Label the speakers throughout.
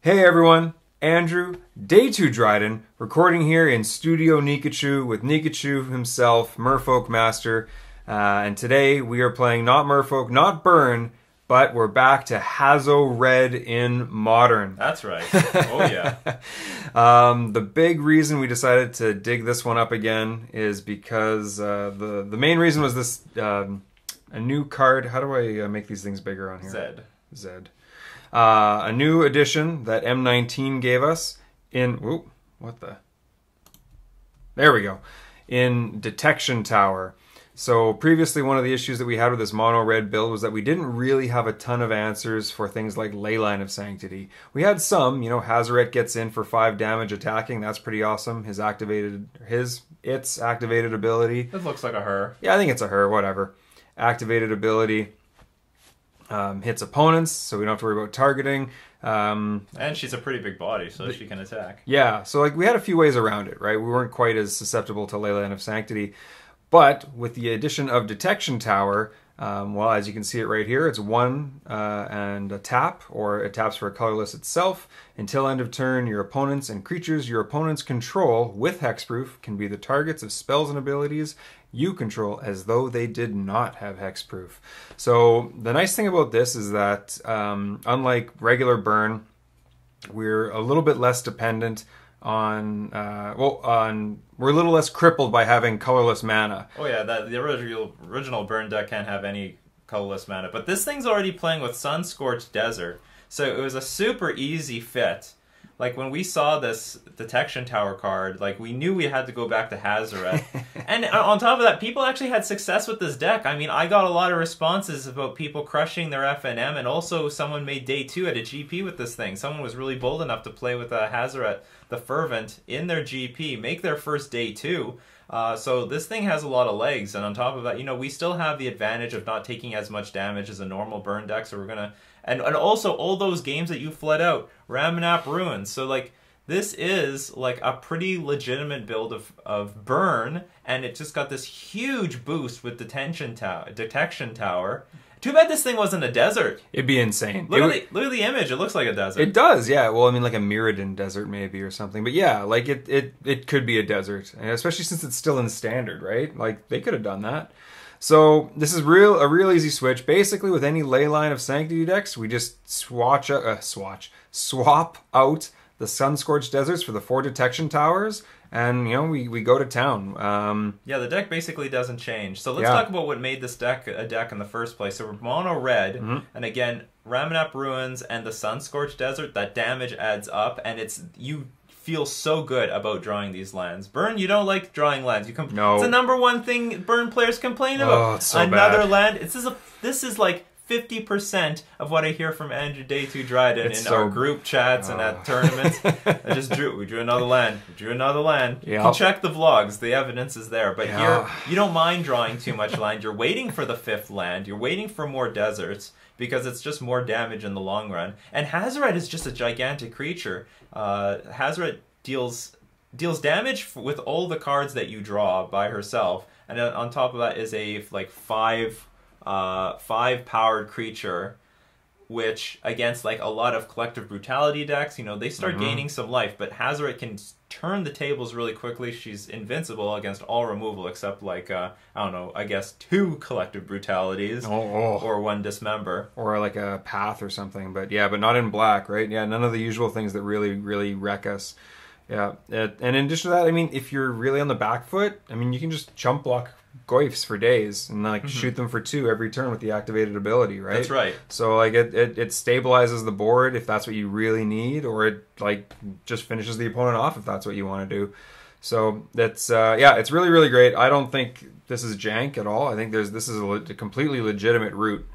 Speaker 1: Hey everyone, Andrew, Day 2 Dryden, recording here in Studio Nikachu with Nikachu himself, Merfolk Master. And today we are playing not Merfolk, not Burn, but we're back to HazoRED in Modern.
Speaker 2: That's right. Oh yeah.
Speaker 1: The big reason we decided to dig this one up again is because the main reason was this a new card. How do I make these things bigger on here? Zed. A new edition that M19 gave us in... Ooh, what the... There we go. In Detection Tower. So previously one of the issues that we had with this mono red build was that we didn't really have a ton of answers for things like Leyline of Sanctity. We had some, you know, Hazoret gets in for 5 damage attacking. That's pretty awesome. Its activated ability.
Speaker 2: This looks like a her.
Speaker 1: Yeah, I think it's a her, whatever. Activated ability. Hits opponents, so we don't have to worry about targeting.
Speaker 2: And she's a pretty big body, so she can attack.
Speaker 1: Yeah, so like we had a few ways around it, right? We weren't quite as susceptible to Leyline of Sanctity. But with the addition of Detection Tower, well, as you can see it right here, it's 1 and a tap, or it taps for a colorless itself. Until end of turn, your opponents and creatures your opponents control with hexproof can be the targets of spells and abilities you control as though they did not have hexproof. So the nice thing about this is that unlike regular Burn, we're a little bit less dependent on we're a little less crippled by having colorless mana.
Speaker 2: Oh yeah, the original Burn deck can't have any colorless mana, but this thing's already playing with Sun-Scorched Desert, so it was a super easy fit. Like, when we saw this Detection Tower card, like, we knew we had to go back to Hazoret. And on top of that, people actually had success with this deck. I mean, I got a lot of responses about people crushing their FNM, and also someone made Day 2 at a GP with this thing. Someone was really bold enough to play with Hazoret, the Fervent, in their GP, make their first Day 2. So this thing has a lot of legs, and on top of that, you know, we still have the advantage of not taking as much damage as a normal Burn deck, so we're gonna... And also, all those games that you fled out, Ramunap Ruins. So, like, this is, like, a pretty legitimate build of Burn, and it just got this huge boost with Detection Tower. Too bad this thing wasn't a desert.
Speaker 1: It'd be insane.
Speaker 2: Look at the image. It looks like a desert.
Speaker 1: It does, yeah. Well, I mean, like a Mirrodin desert maybe or something. But yeah, like it could be a desert, and especially since it's still in Standard, right? Like, they could have done that. So this is a real easy switch. Basically, with any Leyline of Sanctity decks, we just swap out the Sun-Scorched Deserts for the 4 Detection Towers, and you know we go to town.
Speaker 2: Yeah, the deck basically doesn't change. So let's talk about what made this deck a deck in the first place. So we're mono red, and again, Ramunap Ruins and the Sun-Scorched Desert. That damage adds up, and you feel so good about drawing these lands. Burn, you don't like drawing lands.
Speaker 1: No.
Speaker 2: It's the #1 thing Burn players complain about.
Speaker 1: Oh, it's so
Speaker 2: Another
Speaker 1: bad.
Speaker 2: land. This is like 50% of what I hear from Andrew Day 2 Dryden our group chats and at tournaments. We drew another land. We drew another land.
Speaker 1: Yeah.
Speaker 2: You can check the vlogs. The evidence is there. But here, you don't mind drawing too much land. You're waiting for the 5th land. You're waiting for more deserts because it's just more damage in the long run. And Hazoret is just a gigantic creature. Hazoret deals damage with all the cards that you draw by herself, and then on top of that is a like 5 powered creature, which against like a lot of Collective Brutality decks, you know, they start gaining some life. But Hazoret can turn the tables really quickly. She's invincible against all removal except like I don't know, I guess 2 Collective Brutalities or 1 Dismember
Speaker 1: or like a Path or something. But yeah, but not in black, right? Yeah, none of the usual things that really wreck us. Yeah, and in addition to that, I mean, if you're really on the back foot, I mean, you can just chump block Goyfs for days and like shoot them for 2 every turn with the activated ability, right?
Speaker 2: That's right.
Speaker 1: So like it stabilizes the board if that's what you really need, or it like just finishes the opponent off if that's what you want to do. So that's yeah, it's really great. I don't think this is jank at all. I think this is a completely legitimate route.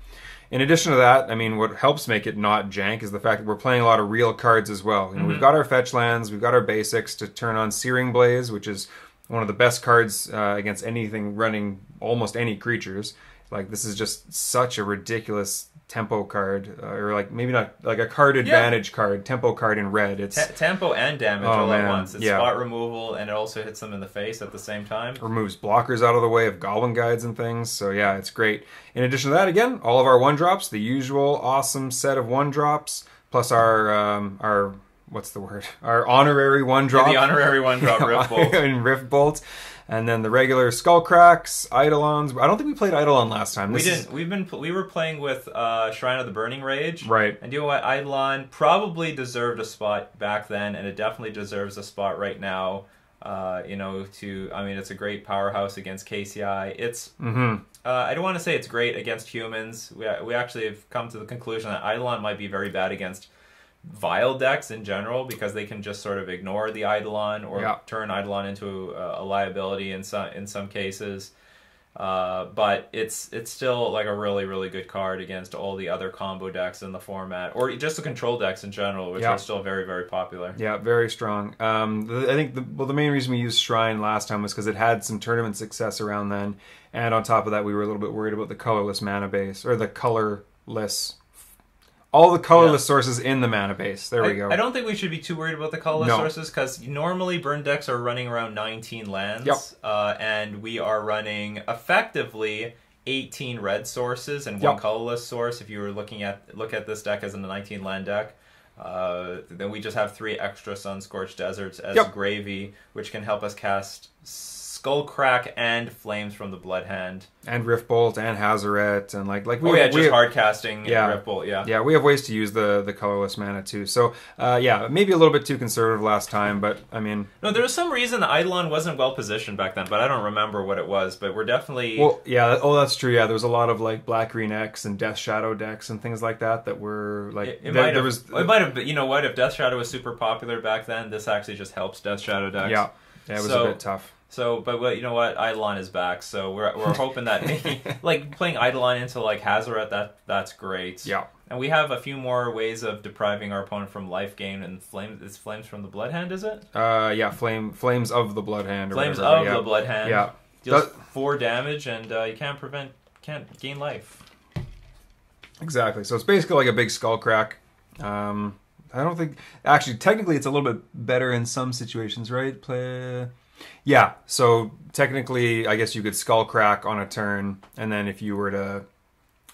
Speaker 1: In addition to that, I mean, what helps make it not jank is the fact that we're playing a lot of real cards as well. You know, we've got our fetch lands, we've got our basics to turn on Searing Blaze, which is one of the best cards against anything running almost any creatures. Like, this is just such a ridiculous tempo card, or like maybe not like a card advantage card, tempo card in red. It's
Speaker 2: tempo and damage all at once. It's spot removal, and it also hits them in the face at the same time.
Speaker 1: Removes blockers out of the way of Goblin Guides and things. So yeah, it's great. In addition to that, again, all of our 1-drops, the usual awesome set of 1-drops, plus our what's the word? Our honorary 1-drop.
Speaker 2: Yeah, the honorary 1-drop Rift Bolt.
Speaker 1: And Rift Bolt. And then the regular Skullcracks, Eidolons. I don't think we played Eidolon last time.
Speaker 2: We didn't. We were playing with Shrine of the Burning Rage.
Speaker 1: Right.
Speaker 2: And you know what? Eidolon probably deserved a spot back then, and it definitely deserves a spot right now. It's a great powerhouse against KCI. It's. I don't want to say it's great against humans. We actually have come to the conclusion that Eidolon might be very bad against Vile decks in general, because they can just sort of ignore the Eidolon or turn Eidolon into a liability in some cases. But it's still like a really, really good card against all the other combo decks in the format, or just the control decks in general, which are still very, very popular. Yeah, very strong. I think the main reason we used Shrine last time was because it had some tournament success around then, and on top of that, we were a little bit worried about the colorless mana base, or the colorless. All the colorless sources in the mana base. There we go. I don't think we should be too worried about the colorless sources, because normally burn decks are running around 19 lands, and we are running effectively 18 red sources and one colorless source. If you were look at this deck as a 19 land deck, then we just have 3 extra Sun-Scorched Deserts as gravy, which can help us cast Skullcrack and Flames from the Blood Hand.
Speaker 1: And Rift Bolt and Hazoret and
Speaker 2: just hard casting Rift Bolt,
Speaker 1: Yeah, we have ways to use the colorless mana too. So maybe a little bit too conservative last time, but I mean,
Speaker 2: no, there was some reason the Eidolon wasn't well positioned back then, but I don't remember what it was. But we're definitely
Speaker 1: that's true. Yeah, there was a lot of like Black Green X and Death Shadow decks and things like that were like
Speaker 2: it might have been, you know what, if Death Shadow was super popular back then, this actually just helps Death Shadow decks.
Speaker 1: Yeah, it was a bit tough.
Speaker 2: So, but you know what? Eidolon is back, so we're hoping that maybe like playing Eidolon into like Hazoret, that's great.
Speaker 1: Yeah.
Speaker 2: And we have a few more ways of depriving our opponent from life gain, and Flames from the Blood Hand, is it?
Speaker 1: Flames of the Blood Hand.
Speaker 2: Flames of the Blood Hand.
Speaker 1: Yeah.
Speaker 2: Deals 4 damage, and you can't gain life.
Speaker 1: Exactly. So it's basically like a big Skullcrack. I don't think actually technically it's a little bit better in some situations, right? Yeah, so technically, I guess you could Skullcrack on a turn, and then if you were to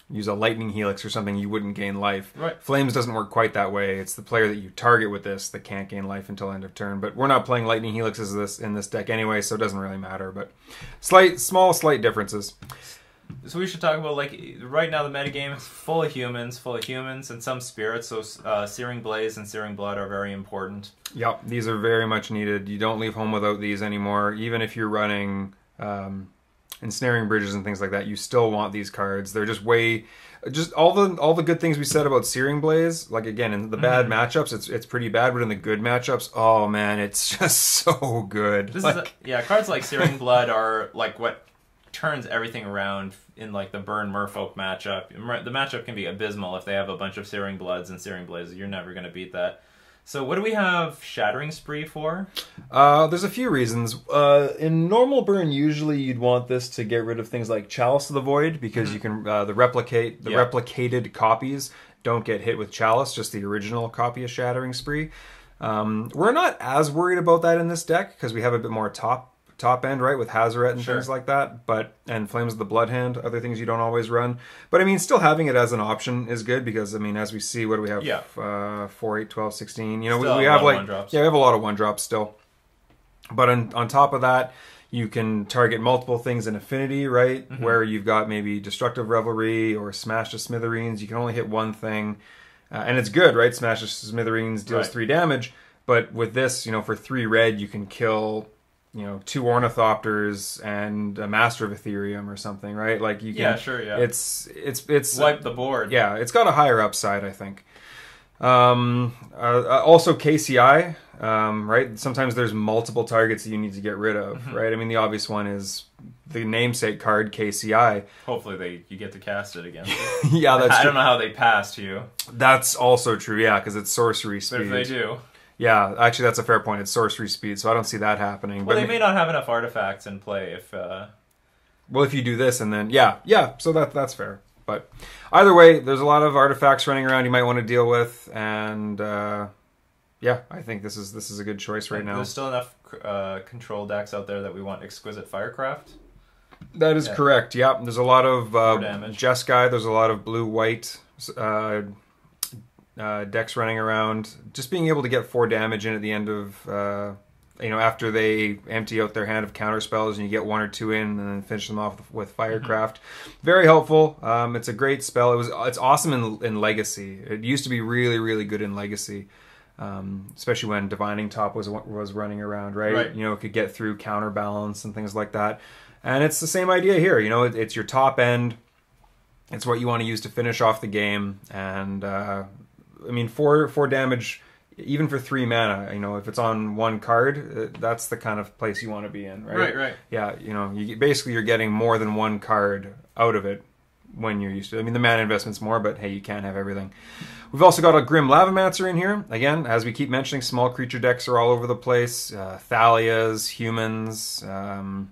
Speaker 1: use a Lightning Helix or something, you wouldn't gain life.
Speaker 2: Right.
Speaker 1: Flames doesn't work quite that way. It's the player that you target with this that can't gain life until end of turn. But we're not playing Lightning Helixes in this deck anyway, so it doesn't really matter. But slight differences.
Speaker 2: So we should talk about, like, right now the metagame is full of humans and some spirits, so Searing Blaze and Searing Blood are very important. Yep,
Speaker 1: these are very much needed. You don't leave home without these anymore. Even if you're running Ensnaring Bridges and things like that, you still want these cards. They're just all the good things we said about Searing Blaze, like again, in the bad matchups, it's pretty bad, but in the good matchups, oh man, it's just so good.
Speaker 2: Cards like Searing Blood are like what turns everything around in like the Burn Merfolk matchup. The matchup can be abysmal if they have a bunch of Searing Bloods and Searing Blazes. You're never going to beat that. So what do we have Shattering Spree for?
Speaker 1: There's a few reasons. In normal Burn, usually you'd want this to get rid of things like Chalice of the Void, because you can replicated copies don't get hit with Chalice, just the original copy of Shattering Spree. We're not as worried about that in this deck because we have a bit more top end, right, with Hazoret and things like that, and Flames of the Blood Hand, other things you don't always run. But I mean, still having it as an option is good because I mean, as we see, what do we have? 4, 8, 12, 16. You know, we have like we have a lot of 1-drops still. But on top of that, you can target multiple things in Affinity, right? Where you've got maybe Destructive Revelry or Smash to Smithereens. You can only hit one thing, and it's good, right? Smash to Smithereens deals 3 damage, but with this, you know, for 3 red, you can kill, you know, 2 Ornithopters and a Master of Ethereum or something, right? Like you can, it's
Speaker 2: wipe the board.
Speaker 1: Yeah, it's got a higher upside, I think. Also KCI, right? Sometimes there's multiple targets that you need to get rid of, right? I mean, the obvious one is the namesake card KCI.
Speaker 2: Hopefully you get to cast it again.
Speaker 1: Yeah, that's true.
Speaker 2: I don't know how they pass to you.
Speaker 1: That's also true, yeah, because it's sorcery speed.
Speaker 2: But if they do.
Speaker 1: Yeah, actually, that's a fair point. It's sorcery speed, so I don't see that happening.
Speaker 2: Well, they may not have enough artifacts in play if...
Speaker 1: Well, if you do this and then... Yeah, so that's fair. But either way, there's a lot of artifacts running around you might want to deal with, and yeah, I think this is a good choice right now.
Speaker 2: There's still enough control decks out there that we want Exquisite Firecraft.
Speaker 1: That is correct, yeah. There's a lot of Jeskai, there's a lot of blue-white decks running around, just being able to get 4 damage in at the end of, after they empty out their hand of counter spells and you get 1 or 2 in and then finish them off with Firecraft. Very helpful. It's a great spell. It's awesome in Legacy. It used to be really, really good in Legacy. Especially when Divining Top was running around, right? It could get through counterbalance and things like that. And it's the same idea here. It's your top end. It's what you want to use to finish off the game. And, 4 damage, even for 3 mana, if it's on 1 card, that's the kind of place you want to be in, right?
Speaker 2: Right.
Speaker 1: Yeah, you're getting more than 1 card out of it when you're used to it. The mana investment's more, but hey, you can't have everything. We've also got a Grim Lavamancer in here. Again, as we keep mentioning, small creature decks are all over the place. Thalias, humans, all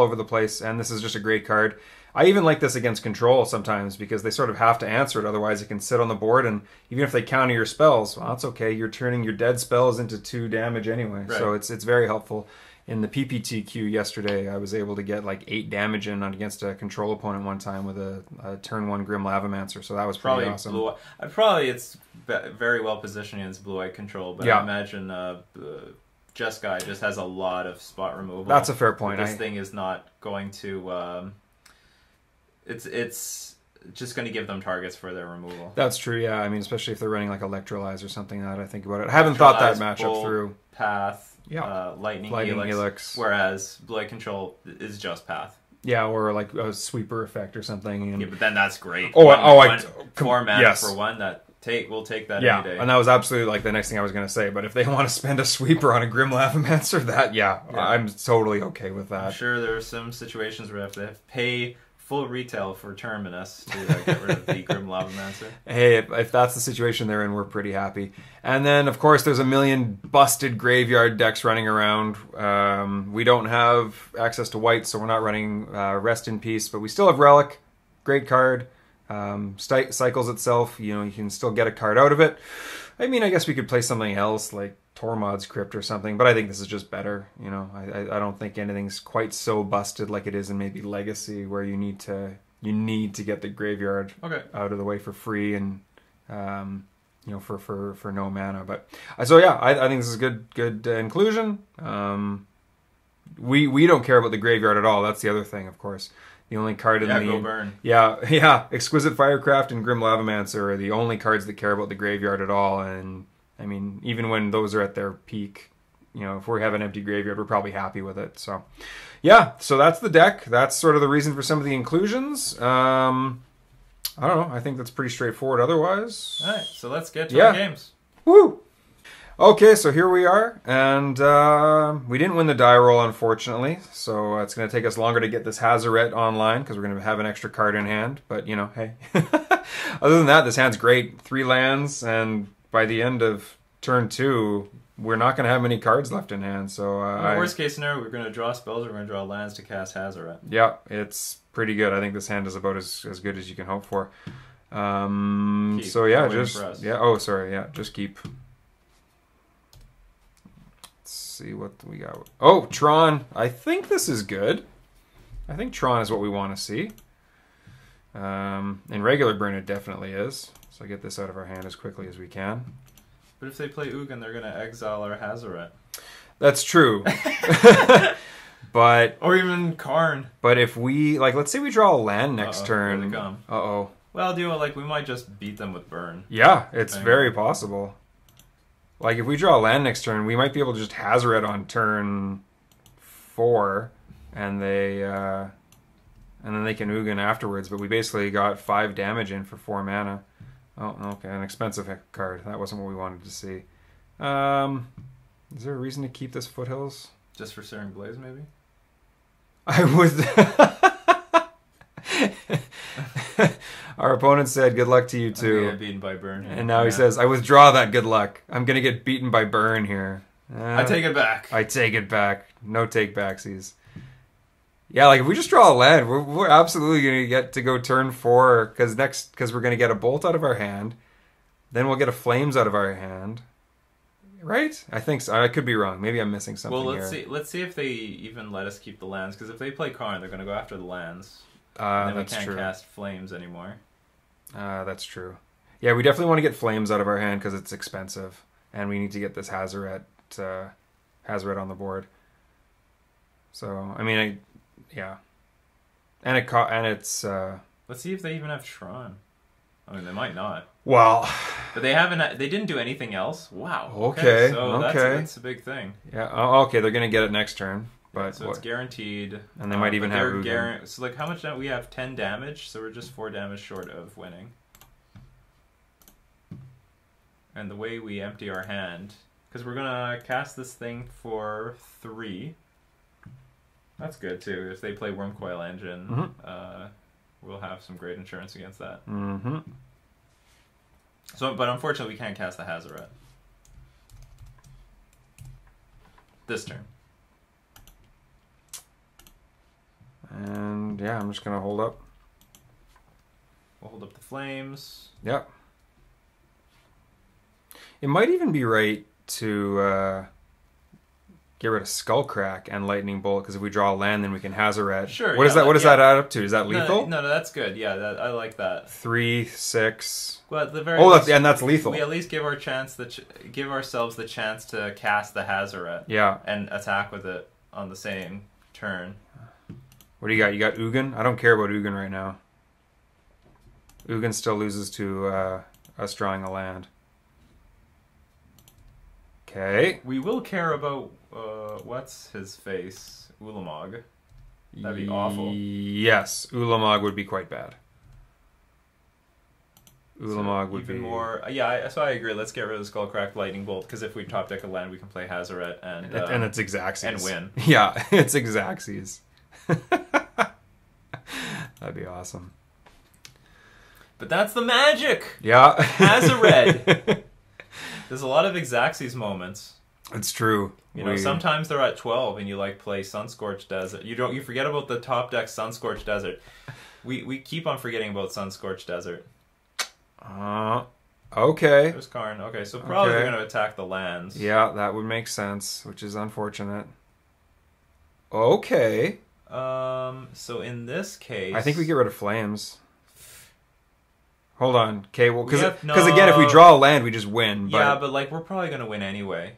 Speaker 1: over the place. And this is just a great card. I even like this against control sometimes because they sort of have to answer it. Otherwise, it can sit on the board. And even if they counter your spells, well, that's okay. You're turning your dead spells into 2 damage anyway. Right. So it's very helpful. In the PPTQ yesterday, I was able to get like 8 damage in against a control opponent one time with a turn 1 Grim Lavamancer, so that was pretty awesome.
Speaker 2: It's very well positioned against blue-white control, but I imagine Just Guy just has a lot of spot removal.
Speaker 1: That's a fair point.
Speaker 2: This thing is not going to... It's just going to give them targets for their removal.
Speaker 1: That's true, yeah. Especially if they're running like Electrolyze or something, now that I think about it. I haven't thought that matchup through.
Speaker 2: Path. Lightning Helix, whereas Blight Control is just Path.
Speaker 1: Yeah, or like a sweeper effect or something. And...
Speaker 2: Yeah, but then that's great.
Speaker 1: 4
Speaker 2: mana for 1, we'll take that any day.
Speaker 1: And that was absolutely like the next thing I was going to say. But if they want to spend a sweeper on a Grim Lavamancer, I'm totally okay with that.
Speaker 2: I'm sure there are some situations where they have to pay full retail for Terminus to get rid of the Grim Lavamancer.
Speaker 1: Hey, if that's the situation they're in, we're pretty happy. And then, of course, there's a million busted graveyard decks running around. We don't have access to white, so we're not running Rest in Peace, but we still have Relic. Great card. Cycles itself. You can still get a card out of it. I guess we could play something else, like Tormod's Crypt or something, but I think this is just better. I don't think anything's quite so busted like it is in maybe Legacy, where you need to get the graveyard out of the way for free and for no mana. But I think this is good inclusion. We don't care about the graveyard at all. That's the other thing, of course. The only card in the...
Speaker 2: go burn.
Speaker 1: Yeah. Exquisite Firecraft and Grim Lavamancer are the only cards that care about the graveyard at all. And, even when those are at their peak, if we have an empty graveyard, we're probably happy with it. So, so that's the deck. That's sort of the reason for some of the inclusions. I don't know. I think that's pretty straightforward otherwise.
Speaker 2: All right, so let's get to our games.
Speaker 1: Woo! Okay, so here we are, and we didn't win the die roll, unfortunately, so it's going to take us longer to get this Hazoret online, because we're going to have an extra card in hand, but, hey. Other than that, this hand's great. 3 lands, and by the end of turn 2, we're not going to have many cards left in hand, so...
Speaker 2: worst case scenario, we're going to draw spells, we're going to draw lands to cast Hazoret.
Speaker 1: Yeah, it's pretty good. I think this hand is about as good as you can hope for.
Speaker 2: Keep.
Speaker 1: Just keep. See what we got. Oh, Tron. I think this is good. I think Tron is what we want to see. In regular burn, it definitely is. So get this out of our hand as quickly as we can.
Speaker 2: But if they play Ugin, they're going to exile our Hazoret.
Speaker 1: That's true. But
Speaker 2: or even Karn.
Speaker 1: But if we let's say we draw a land next turn.
Speaker 2: Here they come. Well, we might just beat them with burn.
Speaker 1: Yeah, it's very possible. If we draw a land next turn, we might be able to just Hazoret on turn 4, and then they can Ugin afterwards. But we basically got 5 damage in for 4 mana. Oh, okay, an expensive card. That wasn't what we wanted to see. Is there a reason to keep this Foothills?
Speaker 2: Just for Searing Blaze, maybe?
Speaker 1: I would... Our opponent said, good luck to you too.
Speaker 2: I'm gonna get beaten by burn here.
Speaker 1: And now he says, I withdraw that good luck. I'm going to get beaten by burn here.
Speaker 2: I take it back.
Speaker 1: I take it back. No take backsies. Yeah, if we just draw a land, we're absolutely going to get to go turn 4 because we're going to get a Bolt out of our hand. Then we'll get a Flames out of our hand. Right? I think so. I could be wrong. Maybe I'm missing something here.
Speaker 2: Let's see if they even let us keep the lands, because if they play Karn, they're going to go after the lands.
Speaker 1: And then
Speaker 2: we can't cast Flames anymore.
Speaker 1: That's true. Yeah, we definitely want to get Flames out of our hand because it's expensive. And we need to get this Hazoret on the board. So, I mean, yeah. And it's...
Speaker 2: Let's see if they even have Tron. I mean, they might not.
Speaker 1: Well...
Speaker 2: But they didn't do anything else? Wow.
Speaker 1: Okay,
Speaker 2: So
Speaker 1: okay.
Speaker 2: that's a big thing.
Speaker 1: Yeah, okay, they're going to get it next turn. But
Speaker 2: so it's guaranteed.
Speaker 1: And they might even have Ugin.
Speaker 2: So, like, how much damage? We have 10 damage, so we're just 4 damage short of winning. And the way we empty our hand... Because we're going to cast this thing for 3. That's good, too. If they play Wormcoil Engine, we'll have some great insurance against that.
Speaker 1: Mm-hmm.
Speaker 2: So, but unfortunately, we can't cast the Hazoret. This turn.
Speaker 1: And yeah, I'm just going to hold up.
Speaker 2: We'll hold up the Flames.
Speaker 1: Yep. It might even be right to get rid of Skullcrack and Lightning Bolt, because if we draw a land, then we can Hazoret.
Speaker 2: Sure.
Speaker 1: What does that add up to? Is that lethal?
Speaker 2: No, that's good. Yeah, I like that.
Speaker 1: 3, 6.
Speaker 2: Well, at the very least,
Speaker 1: and that's lethal.
Speaker 2: We at least give give ourselves the chance to cast the Hazoret.
Speaker 1: Yeah.
Speaker 2: And attack with it on the same turn.
Speaker 1: What do you got? You got Ugin? I don't care about Ugin right now. Ugin still loses to us drawing a land. Okay.
Speaker 2: We will care about what's his face, Ulamog. That'd be awful.
Speaker 1: Yes, Ulamog would be quite bad. Ulamog would
Speaker 2: even
Speaker 1: be
Speaker 2: more. Yeah, so I agree. Let's get rid of the Skullcrack Lightning Bolt, because if we top deck a land, we can play Hazoret and
Speaker 1: it's Xaxes
Speaker 2: and win.
Speaker 1: Yeah, it's Xaxes. That'd be awesome.
Speaker 2: But that's the magic.
Speaker 1: Yeah,
Speaker 2: Hazoret. There's a lot of Xaxes moments.
Speaker 1: It's true.
Speaker 2: You know, sometimes they're at 12 and you like play Sunscorched Desert. You forget about the top deck Sunscorched Desert. We keep on forgetting about Sunscorched Desert.
Speaker 1: Okay.
Speaker 2: There's Karn. Okay, so probably they're going to attack the lands.
Speaker 1: Yeah, that would make sense, which is unfortunate. Okay.
Speaker 2: So in this case,
Speaker 1: I think we get rid of Flames. Hold on. Okay, well, because
Speaker 2: no.
Speaker 1: again, if we draw a land, we just win.
Speaker 2: Yeah, but like we're probably going to win anyway.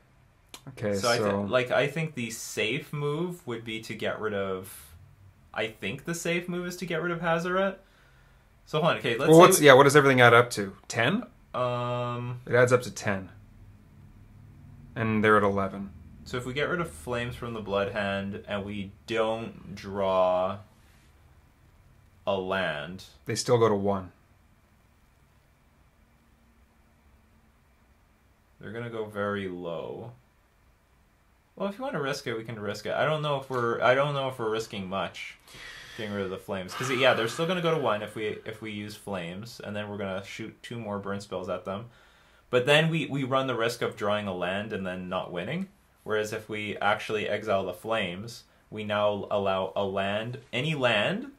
Speaker 1: Okay,
Speaker 2: so I think the safe move would be to get rid of. I think the safe move is to get rid of Hazoret. So hold on. Okay, let's.
Speaker 1: What does everything add up to? 10? It adds up to 10. And they're at 11.
Speaker 2: So if we get rid of Flames from the Blood Hand and we don't draw a land,
Speaker 1: they still go to 1.
Speaker 2: They're gonna go very low. Well, if you want to risk it, we can risk it. I don't know if we're risking much getting rid of the Flames, because yeah, they're still gonna go to 1 if we use Flames, and then we're gonna shoot 2 more burn spells at them. But then we run the risk of drawing a land and then not winning. Whereas if we actually exile the Flames, we now allow a land, any land,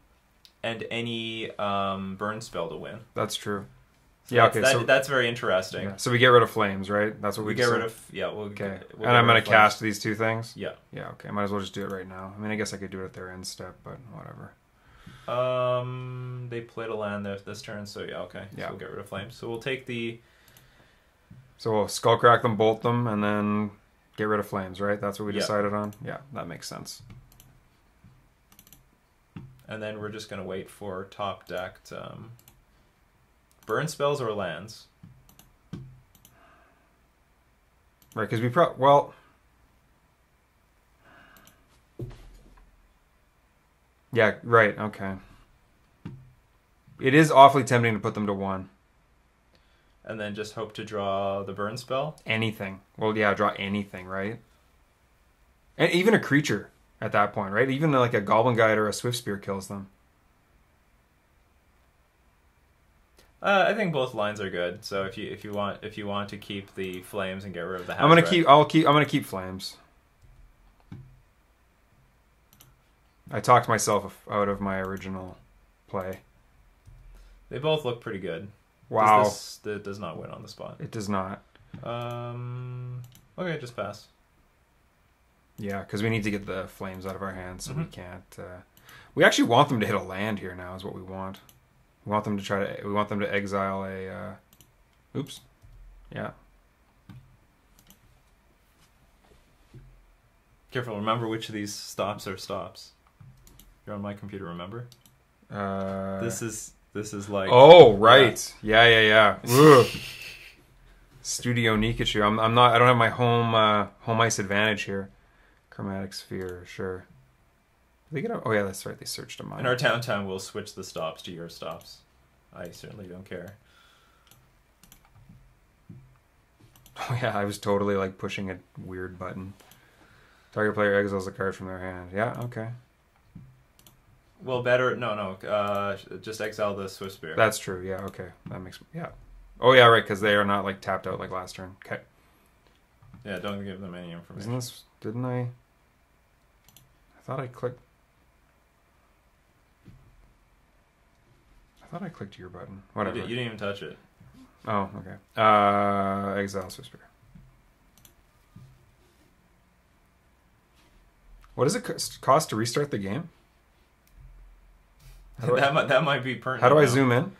Speaker 2: and any burn spell to win.
Speaker 1: That's true.
Speaker 2: So
Speaker 1: yeah,
Speaker 2: that's very interesting.
Speaker 1: Yeah. So we get rid of Flames, right? That's what we
Speaker 2: get rid of. Yeah,
Speaker 1: okay. And I'm going to cast these 2 things?
Speaker 2: Yeah.
Speaker 1: Yeah, okay. Might as well just do it right now. I mean, I guess I could do it at their end step, but whatever.
Speaker 2: They played a land this turn, so yeah, okay.
Speaker 1: Yeah.
Speaker 2: So we'll get rid of Flames. So we'll take the...
Speaker 1: So we'll Skullcrack them, bolt them, and then get rid of Flames, right? That's what we decided on? Yeah, that makes sense.
Speaker 2: And then we're just going to wait for top decked... burn spells or lands?
Speaker 1: Right, because we yeah, right, okay. It is awfully tempting to put them to 1.
Speaker 2: And then just hope to draw the burn spell?
Speaker 1: Anything. Well, yeah, draw anything, right? And even a creature at that point, right? Even like a Goblin Guide or a Swift Spear kills them.
Speaker 2: I think both lines are good. So if you want to keep the Flames and get rid of the Hazoret,
Speaker 1: I'm gonna keep Flames. I talked myself out of my original play.
Speaker 2: They both look pretty good.
Speaker 1: Wow.
Speaker 2: That does not win on the spot.
Speaker 1: It does not.
Speaker 2: Okay, just pass.
Speaker 1: Yeah, because we need to get the Flames out of our hands, so we can't. We actually want them to hit a land here now. Is what we want. We want them to exile Oops. Yeah.
Speaker 2: Careful, remember which of these stops are stops. You're on my computer, remember? This is like...
Speaker 1: Oh, right. Yeah. Ugh. Studio Nikachu. I'm not... I don't have my home ice advantage here. Chromatic Sphere, sure. They get a, oh, yeah, that's right. They searched a mine.
Speaker 2: In our downtime, we'll switch the stops to your stops. I certainly don't care.
Speaker 1: Oh, yeah, I was totally, like, pushing a weird button. Target player exiles a card from their hand. Yeah, okay.
Speaker 2: Well, better... No. Just exile the Swift Spear.
Speaker 1: That's true. Yeah, okay. That makes... Yeah. Oh, yeah, right, because they are not, like, tapped out like last turn. Okay.
Speaker 2: Yeah, don't give them any information.
Speaker 1: Isn't this... Didn't I... I thought I clicked... I thought I clicked your button. Whatever.
Speaker 2: You didn't even touch it.
Speaker 1: Oh, okay. Exile Swift Spear. What does it cost to restart the game?
Speaker 2: That might be pertinent.
Speaker 1: How do I zoom in?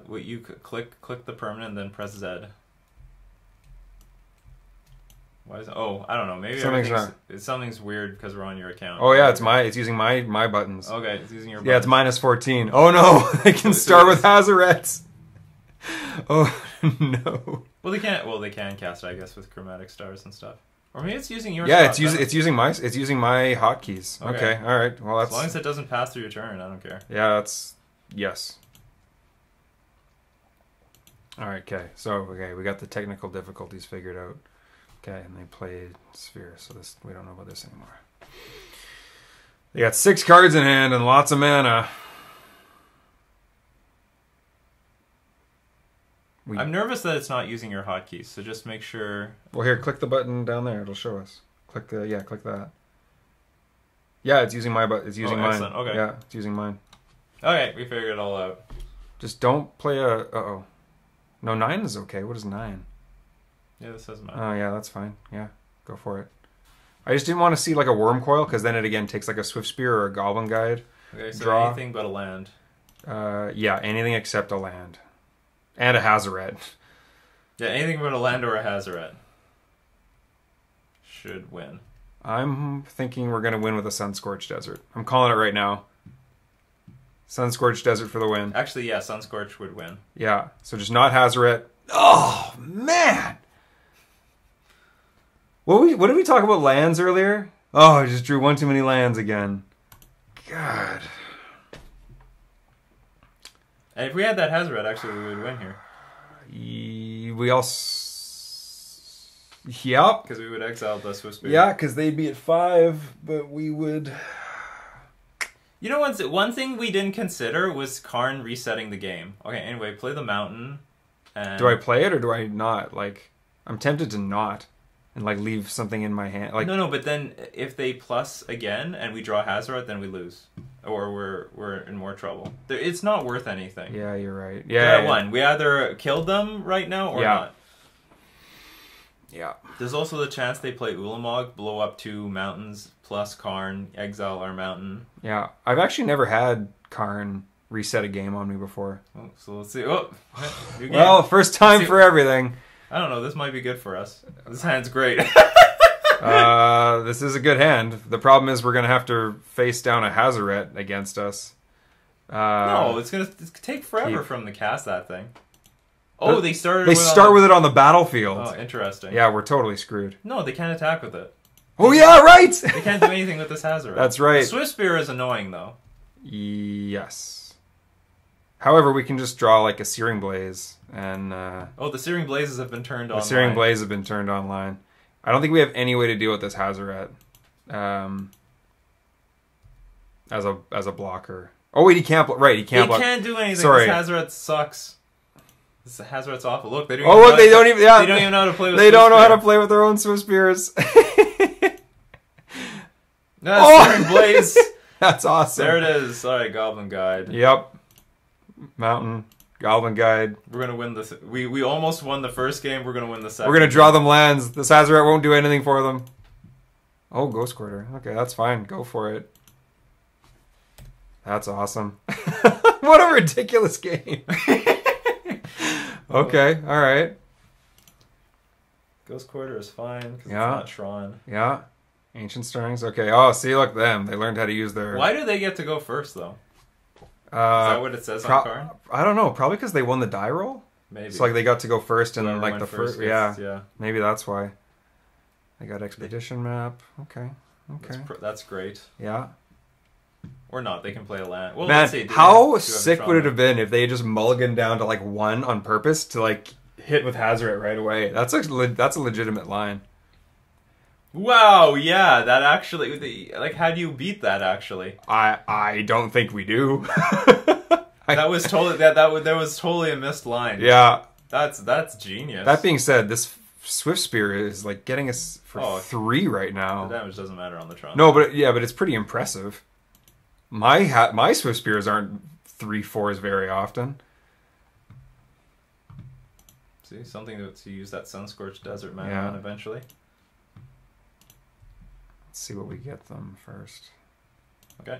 Speaker 2: What you click the permanent, and then press Z. Why is it? Oh, I don't know. Maybe something's weird because we're on your account.
Speaker 1: Oh yeah, it's using my buttons.
Speaker 2: Okay, it's using your buttons.
Speaker 1: Yeah, it's minus 14. Oh no, I can start with Hazorets. Oh no.
Speaker 2: Well, they can cast, I guess, with chromatic stars and stuff. Or maybe it's using your.
Speaker 1: Yeah, it's using my hotkeys. Okay, all right. Well, that's
Speaker 2: as long as it doesn't pass through your turn, I don't care.
Speaker 1: Yeah, that's yes. All right. Okay. So we got the technical difficulties figured out. Okay, and they played Sphere, so we don't know about this anymore. They got 6 cards in hand and lots of mana.
Speaker 2: I'm nervous that it's not using your hotkeys, so just make sure...
Speaker 1: Well, here, click the button down there. It'll show us. Click that. Yeah, it's using my button. It's using mine.
Speaker 2: Excellent. Okay.
Speaker 1: Yeah, it's using mine.
Speaker 2: Okay, we figured it all out.
Speaker 1: Just don't play a... Uh-oh. No, 9 is okay. What is 9?
Speaker 2: Yeah, this doesn't matter.
Speaker 1: Oh, yeah, that's fine. Yeah, go for it. I just didn't want to see, like, a Worm Coil, because then it, again, takes, like, a Swift Spear or a Goblin Guide.
Speaker 2: Okay, so
Speaker 1: draw.
Speaker 2: anything but a land.
Speaker 1: Yeah, anything except a land. And a Hazoret.
Speaker 2: Yeah, anything but a land or a Hazoret should win.
Speaker 1: I'm thinking we're going to win with a Sunscorched Desert. I'm calling it right now. Sunscorched Desert for the win.
Speaker 2: Actually, yeah, Sunscorch would win.
Speaker 1: Yeah, so just not Hazoret. Oh, man! What did we talk about lands earlier? Oh, I just drew one too many lands again. God.
Speaker 2: And if we had that Hazoret, actually, we would win here.
Speaker 1: We all... Yep.
Speaker 2: Because we would exile the Swiss Spear.
Speaker 1: Yeah, because they'd be at 5, but we would...
Speaker 2: You know, one thing we didn't consider was Karn resetting the game. Okay, anyway, play the mountain. And...
Speaker 1: Do I play it or do I not? Like, I'm tempted to not. And, like, leave something in my hand. Like,
Speaker 2: No, but then if they plus again and we draw Hazoret, then we lose. Or we're in more trouble. It's not worth anything.
Speaker 1: Yeah, you're right. Yeah,
Speaker 2: yeah. One. We either killed them right now or not.
Speaker 1: Yeah.
Speaker 2: There's also the chance they play Ulamog, blow up 2 mountains, plus Karn, exile our mountain.
Speaker 1: Yeah. I've actually never had Karn reset a game on me before.
Speaker 2: Oh, so let's see. Oh, new game.
Speaker 1: Well, first time for everything.
Speaker 2: I don't know. This might be good for us. This hand's great.
Speaker 1: This is a good hand. The problem is we're going to have to face down a Hazoret against us.
Speaker 2: No, it's going to take forever for them to cast that thing. Oh, they start
Speaker 1: with it on the battlefield.
Speaker 2: Oh, interesting.
Speaker 1: Yeah, we're totally screwed.
Speaker 2: No, they can't attack with it.
Speaker 1: Oh, yeah, right!
Speaker 2: They can't do anything with this Hazoret.
Speaker 1: That's right.
Speaker 2: The Swift Spear is annoying, though.
Speaker 1: Yes. However, we can just draw, like, a Searing Blaze, and...
Speaker 2: Oh, the Searing Blazes have been turned online.
Speaker 1: The Searing Blaze have been turned online. I don't think we have any way to deal with this Hazoret. As a blocker. Oh, wait, he can't... Right, he can't block.
Speaker 2: He can't do anything.
Speaker 1: Sorry.
Speaker 2: This Hazoret sucks. This Hazoret's awful. Look, they don't.
Speaker 1: Oh, look, they don't even. Yeah,
Speaker 2: they don't even know how to play with.
Speaker 1: They don't know how to play with their own Swift Spears.
Speaker 2: No, Searing Blaze.
Speaker 1: That's awesome.
Speaker 2: There it is. All right, Goblin Guide.
Speaker 1: Yep. Mountain Goblin Guide.
Speaker 2: We're gonna win this. We almost won the first game. We're gonna win the second.
Speaker 1: We're gonna draw them lands. This Hazoret won't do anything for them. Oh, Ghost Quarter. Okay, that's fine. Go for it. That's awesome. What a ridiculous game. Okay, all right.
Speaker 2: Ghost Quarter is fine because
Speaker 1: Yeah.
Speaker 2: it's not Tron.
Speaker 1: Yeah. Ancient Stirrings. Okay. Oh, see, look, them. They learned how to use their...
Speaker 2: Why do they get to go first, though? Is that what it says on card?
Speaker 1: I don't know. Probably because they won the die roll?
Speaker 2: Maybe.
Speaker 1: So, like, they got to go first, and
Speaker 2: Whoever
Speaker 1: like
Speaker 2: went
Speaker 1: the
Speaker 2: first
Speaker 1: first...
Speaker 2: gets-
Speaker 1: Yeah.
Speaker 2: yeah.
Speaker 1: Maybe that's why. They got Expedition Map. Okay. Okay.
Speaker 2: That's great.
Speaker 1: Yeah.
Speaker 2: Or not. They can play a land. Well,
Speaker 1: Man,
Speaker 2: let's see.
Speaker 1: how sick would it have been if they just mulliganed down to, like, 1 on purpose to, like, hit with Hazoret right away? That's a legitimate line.
Speaker 2: Wow, yeah, that actually... Like, how do you beat that, actually?
Speaker 1: I don't think we do.
Speaker 2: That was totally... That was totally a missed line.
Speaker 1: Yeah.
Speaker 2: That's genius.
Speaker 1: That being said, this Swift Spear is like getting us for 3 right now.
Speaker 2: The damage doesn't matter on the Tron.
Speaker 1: No, but it's pretty impressive. My Swift Spears aren't 3/4s very often.
Speaker 2: See, something to use that Sunscorched Desert mana on eventually.
Speaker 1: Let's see what we get them first.
Speaker 2: Okay.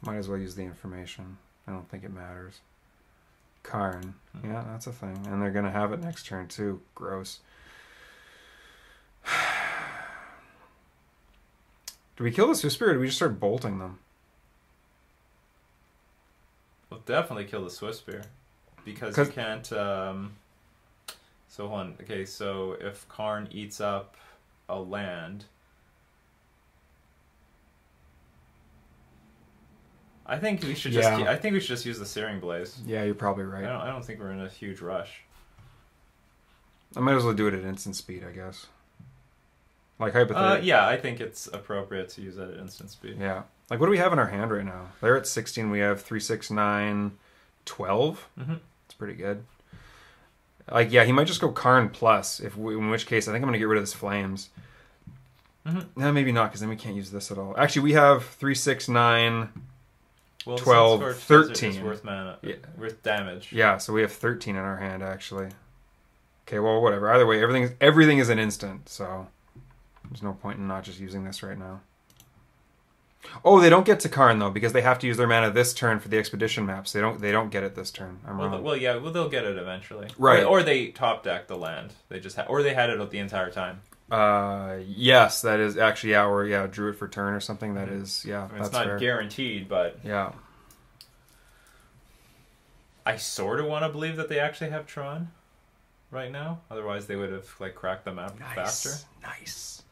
Speaker 1: Might as well use the information. I don't think it matters. Karn. Yeah, that's a thing. And they're going to have it next turn, too. Gross. Do we kill the Swift Spear or do we just start bolting them?
Speaker 2: We'll definitely kill the Swift Spear. Because you can't... So, hold on. Okay, so if Karn eats up a land... I think we should just. I think we should just use the Searing Blaze.
Speaker 1: Yeah, you're probably right.
Speaker 2: I don't think we're in a huge rush.
Speaker 1: I might as well do it at instant speed, I guess. Like hypothetically.
Speaker 2: Yeah, I think it's appropriate to use it at instant speed.
Speaker 1: Yeah. Like, what do we have in our hand right now? They're at 16. We have 3, 6, 9, 12.
Speaker 2: Mm-hmm.
Speaker 1: It's pretty good. Like, yeah, he might just go Karn plus. In which case, I think I'm gonna get rid of this Flames.
Speaker 2: Mm-hmm.
Speaker 1: No, maybe not, because then we can't use this at all. Actually, we have 3, 6, 9.
Speaker 2: Well,
Speaker 1: 12, 13.
Speaker 2: Is worth mana, worth damage.
Speaker 1: Yeah, so we have 13 in our hand, actually. Okay, well, whatever. Either way, everything is an instant, so there's no point in not just using this right now. Oh, they don't get to Karn, though, because they have to use their mana this turn for the Expedition maps. They don't get it this turn. I'm wrong.
Speaker 2: Well, yeah, they'll get it eventually.
Speaker 1: Right.
Speaker 2: Or they top deck the land. They just or they had it the entire time.
Speaker 1: Yes, that is actually, or drew it for turn or something. That is,
Speaker 2: I mean,
Speaker 1: that's
Speaker 2: it's not
Speaker 1: fair.
Speaker 2: guaranteed, but
Speaker 1: Yeah.
Speaker 2: I sort of want to believe that they actually have Tron right now. Otherwise, they would have like cracked the map faster.
Speaker 1: Nice.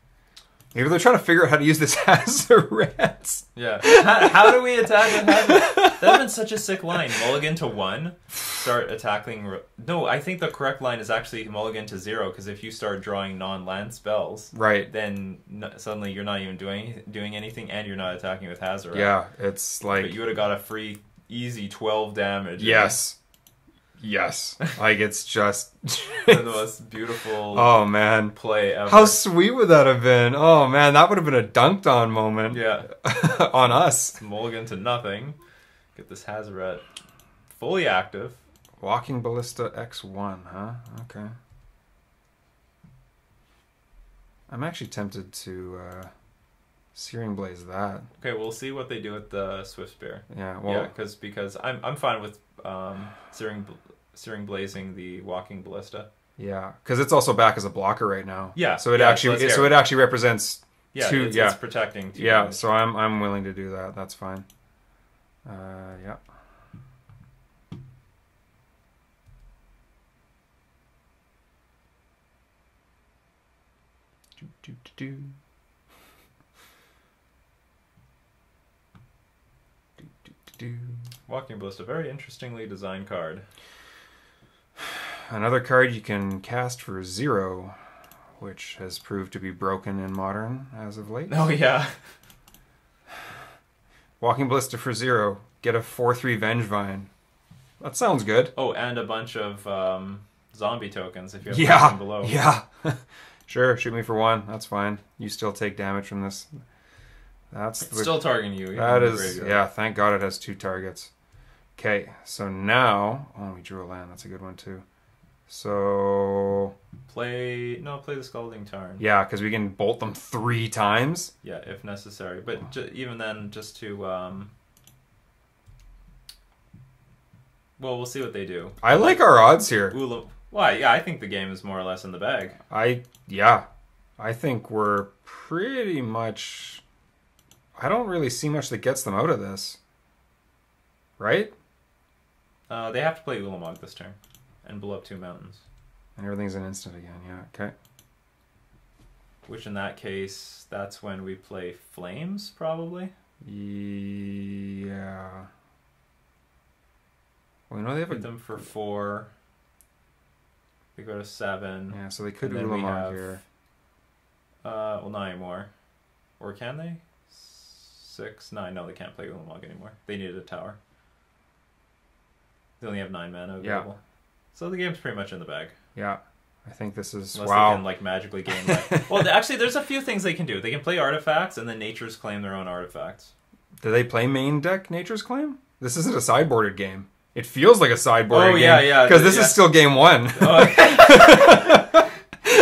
Speaker 1: Maybe they're trying to figure out how to use this HazoRED.
Speaker 2: Yeah. How do we attack with Hazoret? That would have been such a sick line. Mulligan to 1. Start attacking... No, I think the correct line is actually mulligan to 0, because if you start drawing non-land spells,
Speaker 1: right,
Speaker 2: then suddenly you're not even doing anything, and you're not attacking with Hazoret.
Speaker 1: Yeah, it's like...
Speaker 2: But you would have got a free, easy 12 damage.
Speaker 1: Yes. Yes. Like, it's just...
Speaker 2: the most beautiful play ever.
Speaker 1: How sweet would that have been? Oh, man, that would have been a dunked on moment.
Speaker 2: Yeah.
Speaker 1: On us.
Speaker 2: It's mulligan to nothing. Get this Hazoret fully active.
Speaker 1: Walking Ballista X1, huh? Okay. I'm actually tempted to Searing Blaze that.
Speaker 2: Okay, we'll see what they do with the Swift Spear.
Speaker 1: Yeah, well...
Speaker 2: Yeah, because I'm fine with Searing Blazing the Walking Ballista.
Speaker 1: Yeah, because it's also back as a blocker right now.
Speaker 2: Yeah.
Speaker 1: So it actually represents two...
Speaker 2: It's protecting two
Speaker 1: Yeah,
Speaker 2: damage.
Speaker 1: so I'm willing to do that. That's fine. Yeah. Do.
Speaker 2: Walking Ballista, very interestingly designed card.
Speaker 1: Another card you can cast for 0, which has proved to be broken in Modern as of late.
Speaker 2: Oh, yeah.
Speaker 1: Walking Ballista for 0. Get a 4/3 Vengevine. That sounds good.
Speaker 2: Oh, and a bunch of zombie tokens if you have them below.
Speaker 1: Yeah. Sure, shoot me for 1. That's fine. You still take damage from this.
Speaker 2: It's still targeting you.
Speaker 1: That is, yeah, thank God it has 2 targets. Okay, so now... Oh, we drew a land. That's a good one, too. So...
Speaker 2: Play the Scalding Tarn.
Speaker 1: Yeah, because we can bolt them 3 times.
Speaker 2: Yeah, if necessary. But even then, just to... Well, we'll see what they do.
Speaker 1: I like our odds here.
Speaker 2: Why? Yeah, I think the game is more or less in the bag.
Speaker 1: I think we're pretty much... I don't really see much that gets them out of this. Right?
Speaker 2: They have to play Ulamog this turn and blow up 2 mountains.
Speaker 1: And everything's an instant again, yeah, okay.
Speaker 2: Which in that case, that's when we play Flames, probably?
Speaker 1: Yeah. Well, you know they have
Speaker 2: Hit them for 4. They go to 7.
Speaker 1: Yeah, so they could
Speaker 2: And then we
Speaker 1: Ulamog
Speaker 2: have-
Speaker 1: here.
Speaker 2: Well, not anymore. Or can they? 6? 9. No, they can't play Ulamog anymore. They needed a tower. They only have 9 mana available.
Speaker 1: Yeah.
Speaker 2: So the game's pretty much in the bag.
Speaker 1: Yeah. I think this is...
Speaker 2: Unless
Speaker 1: wow.
Speaker 2: they can, like, magically gain... Like... Well, actually, there's a few things they can do. They can play artifacts, and then Nature's claim their own artifacts.
Speaker 1: Do they play main deck Nature's Claim? This isn't a sideboarded game. It feels like a sideboarded game.
Speaker 2: Yeah.
Speaker 1: Because this is still game 1.
Speaker 2: Oh,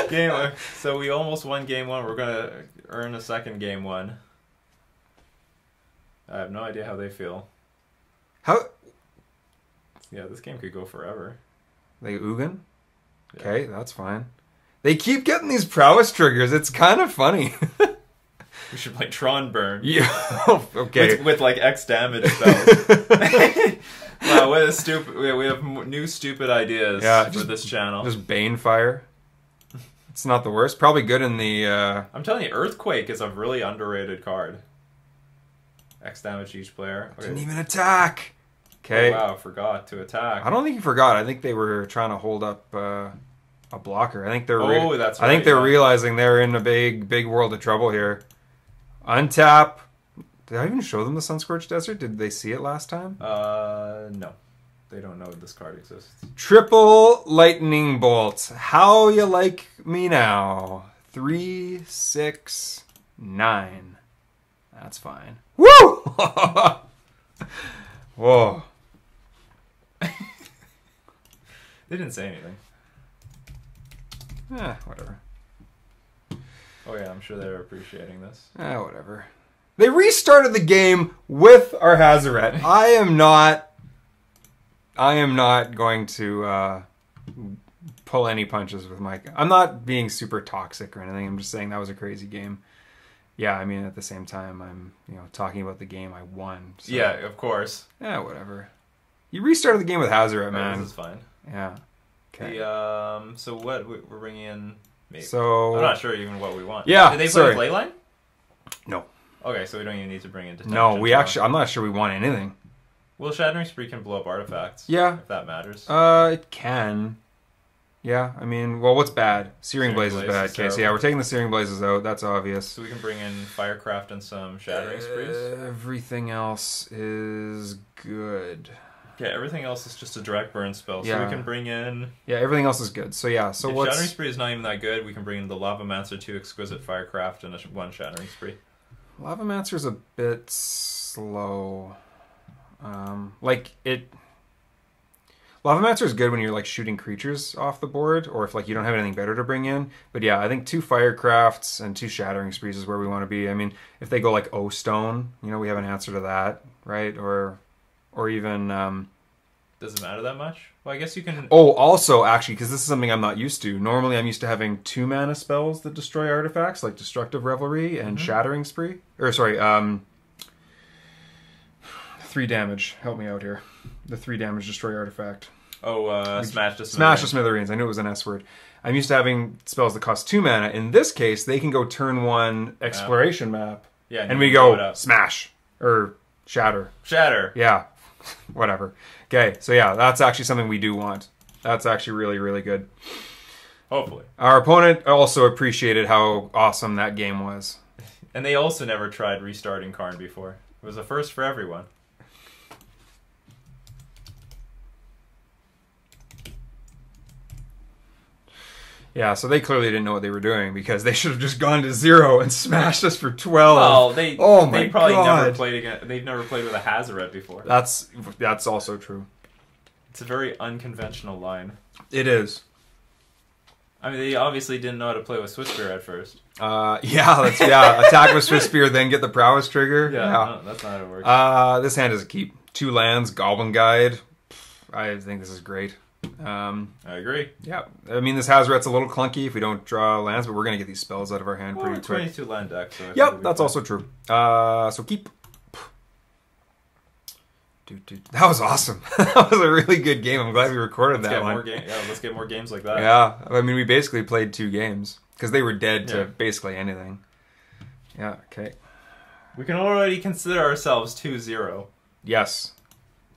Speaker 2: okay. So we almost won game 1. We're going to earn a second game 1. I have no idea how they feel.
Speaker 1: How...
Speaker 2: Yeah, this game could go forever.
Speaker 1: They Ugin?
Speaker 2: Yeah.
Speaker 1: Okay, that's fine. They keep getting these prowess triggers. It's kind of funny.
Speaker 2: We should play Tron Burn.
Speaker 1: Yeah. Okay.
Speaker 2: With like X damage spells. Wow, what a stupid... We have new stupid ideas for this channel.
Speaker 1: Just Banefire. It's not the worst. Probably good in the...
Speaker 2: I'm telling you, Earthquake is a really underrated card. X damage each player. Okay.
Speaker 1: Didn't even attack. Okay.
Speaker 2: Oh, wow, forgot to attack.
Speaker 1: I don't think he forgot. I think they were trying to hold up a blocker. I think they're.
Speaker 2: That's
Speaker 1: right. I think they're realizing they're in a big world of trouble here. Untap. Did I even show them the Sunscorched Desert? Did they see it last time?
Speaker 2: No. They don't know this card exists.
Speaker 1: Triple Lightning Bolt. How you like me now? 3, 6, 9. That's fine. Woo! Whoa.
Speaker 2: They didn't say anything.
Speaker 1: Whatever.
Speaker 2: Oh yeah, I'm sure they're appreciating this.
Speaker 1: Whatever. They restarted the game with our Hazoret. I am not going to pull any punches with my... I'm not being super toxic or anything. I'm just saying that was a crazy game. Yeah, I mean, at the same time, I'm talking about the game I won. So.
Speaker 2: Yeah, of course.
Speaker 1: Yeah, whatever. You restarted the game with Hazoret, man.
Speaker 2: This is fine.
Speaker 1: Yeah. Okay.
Speaker 2: So what we're bringing in? Maybe.
Speaker 1: So
Speaker 2: I'm not sure even what we want.
Speaker 1: Yeah.
Speaker 2: Did they play Leyline?
Speaker 1: No.
Speaker 2: Okay, so we don't even need to bring in detection.
Speaker 1: No, I'm not sure we want anything.
Speaker 2: Well, Shattering Spree can blow up artifacts.
Speaker 1: Yeah.
Speaker 2: If that matters.
Speaker 1: It can. Yeah, I mean, well, what's bad? Searing Blaze is bad. Okay, so yeah, we're taking the Searing Blazes out. That's obvious.
Speaker 2: So we can bring in Firecraft and some Shattering Sprees.
Speaker 1: Everything else is good.
Speaker 2: Yeah, everything else is just a direct burn spell. So we can bring in...
Speaker 1: Yeah, everything else is good. So yeah, so
Speaker 2: if Shattering Spree is not even that good, we can bring in the Lavamancer, 2 Exquisite Firecraft, and 1 Shattering Spree.
Speaker 1: Lavamancer's a bit slow. Lavamancer is good when you're like shooting creatures off the board, or if like you don't have anything better to bring in. But yeah, I think 2 Firecrafts and 2 Shattering Sprees is where we want to be. I mean, if they go like O Stone, we have an answer to that, right? Or even
Speaker 2: does it matter that much? Well, I guess you can...
Speaker 1: Oh, also, actually, because this is something I'm not used to. Normally, I'm used to having 2 mana spells that destroy artifacts, like Destructive Revelry and Shattering Spree. Or, sorry, 3 damage. Help me out here. The 3 damage destroy artifact.
Speaker 2: Oh, Smash to Smithereens.
Speaker 1: Smash to Smithereens. I knew it was an S word. I'm used to having spells that cost 2 mana. In this case, they can go turn 1 Exploration map.
Speaker 2: Yeah,
Speaker 1: and we go Smash. Or Shatter.
Speaker 2: Shatter.
Speaker 1: Yeah. Whatever. Okay, so yeah, that's actually something we do want. That's actually really, really good.
Speaker 2: Hopefully.
Speaker 1: Our opponent also appreciated how awesome that game was.
Speaker 2: And they also never tried restarting Karn before. It was a first for everyone.
Speaker 1: Yeah, so they clearly didn't know what they were doing because they should have just gone to 0 and smashed us for 12.
Speaker 2: Well, they probably
Speaker 1: God.
Speaker 2: never played again. They've never played with a Hazoret before.
Speaker 1: That's also true.
Speaker 2: It's a very unconventional line.
Speaker 1: It is.
Speaker 2: I mean, they obviously didn't know how to play with Swiftspear at first.
Speaker 1: Attack with Swiftspear, then get the prowess trigger.
Speaker 2: Yeah. No, that's not how it works.
Speaker 1: This hand is a keep. 2 lands, Goblin Guide. I think this is great.
Speaker 2: I agree.
Speaker 1: Yeah, I mean, this Hazoret's a little clunky if we don't draw lands, but we're going to get these spells out of our hand pretty quick.
Speaker 2: 22 land deck. So
Speaker 1: yep, that's also true. So keep. Dude, that was awesome. That was a really good game. I'm glad we recorded that one.
Speaker 2: Let's get more games like that.
Speaker 1: Yeah, I mean, we basically played 2 games because they were dead to basically anything. Yeah, okay.
Speaker 2: We can already consider ourselves 2-0.
Speaker 1: Yes,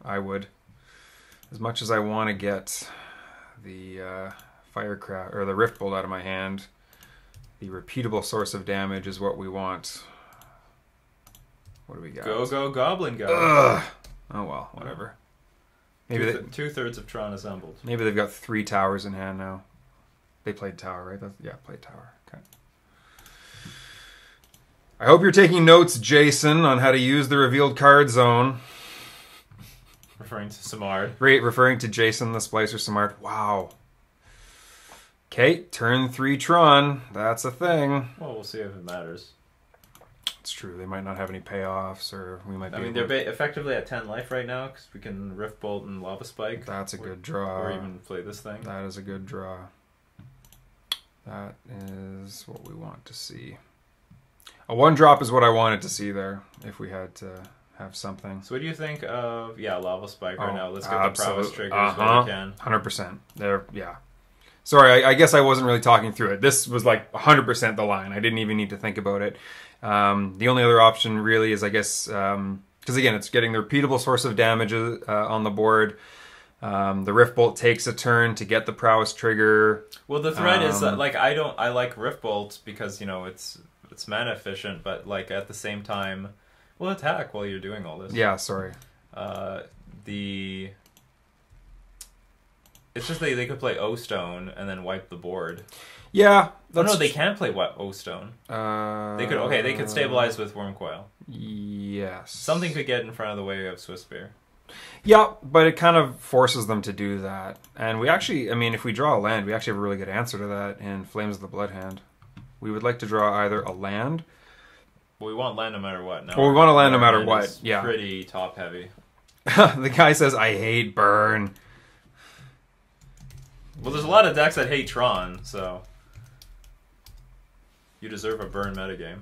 Speaker 1: I would. As much as I want to get the Firecraft or the Rift Bolt out of my hand, the repeatable source of damage is what we want. What do we got?
Speaker 2: Go, Goblin Guy.
Speaker 1: Ugh. Oh well, whatever. Maybe
Speaker 2: 2/3 of Tron assembled.
Speaker 1: Maybe they've got 3 towers in hand now. They played tower, right? Yeah, played tower. Okay. I hope you're taking notes, Jason, on how to use the revealed card zone.
Speaker 2: Referring to Samard.
Speaker 1: Referring to Jason the Splicer Samard. Wow. Okay, turn 3 Tron. That's a thing.
Speaker 2: Well, we'll see if it matters.
Speaker 1: It's true. They might not have any payoffs, or we might be.
Speaker 2: I mean, they're effectively at 10 life right now because we can Rift Bolt and Lava Spike.
Speaker 1: That's a good draw.
Speaker 2: Or even play this thing.
Speaker 1: That is a good draw. That is what we want to see. A 1-drop is what I wanted to see there, if we had to have something.
Speaker 2: So what do you think of, Lava Spike right now? Let's get the prowess triggers while we can.
Speaker 1: 100%. There, yeah. Sorry, I guess I wasn't really talking through it. This was like 100% the line. I didn't even need to think about it. The only other option really is, I guess, because again, it's getting the repeatable source of damage on the board. The Rift Bolt takes a turn to get the prowess trigger.
Speaker 2: Well, the threat is that, like, I like Rift Bolt because, it's mana efficient, but like at the same time, we'll attack while you're doing all this.
Speaker 1: Yeah, sorry.
Speaker 2: It's just they could play O-Stone and then wipe the board.
Speaker 1: Yeah.
Speaker 2: No, they can't play O-Stone. They could stabilize with Wormcoil.
Speaker 1: Yes.
Speaker 2: Something could get in front of the way of Swiftspear.
Speaker 1: Yeah, but it kind of forces them to do that. And we actually, I mean, if we draw a land, we actually have a really good answer to that in Flames of the Blood Hand. We would like to draw either a land.
Speaker 2: Well, we want land no matter what.
Speaker 1: Well, we want a land no matter what. Yeah.
Speaker 2: Pretty top heavy.
Speaker 1: The guy says, I hate burn.
Speaker 2: Well, there's a lot of decks that hate Tron, so you deserve a burn metagame.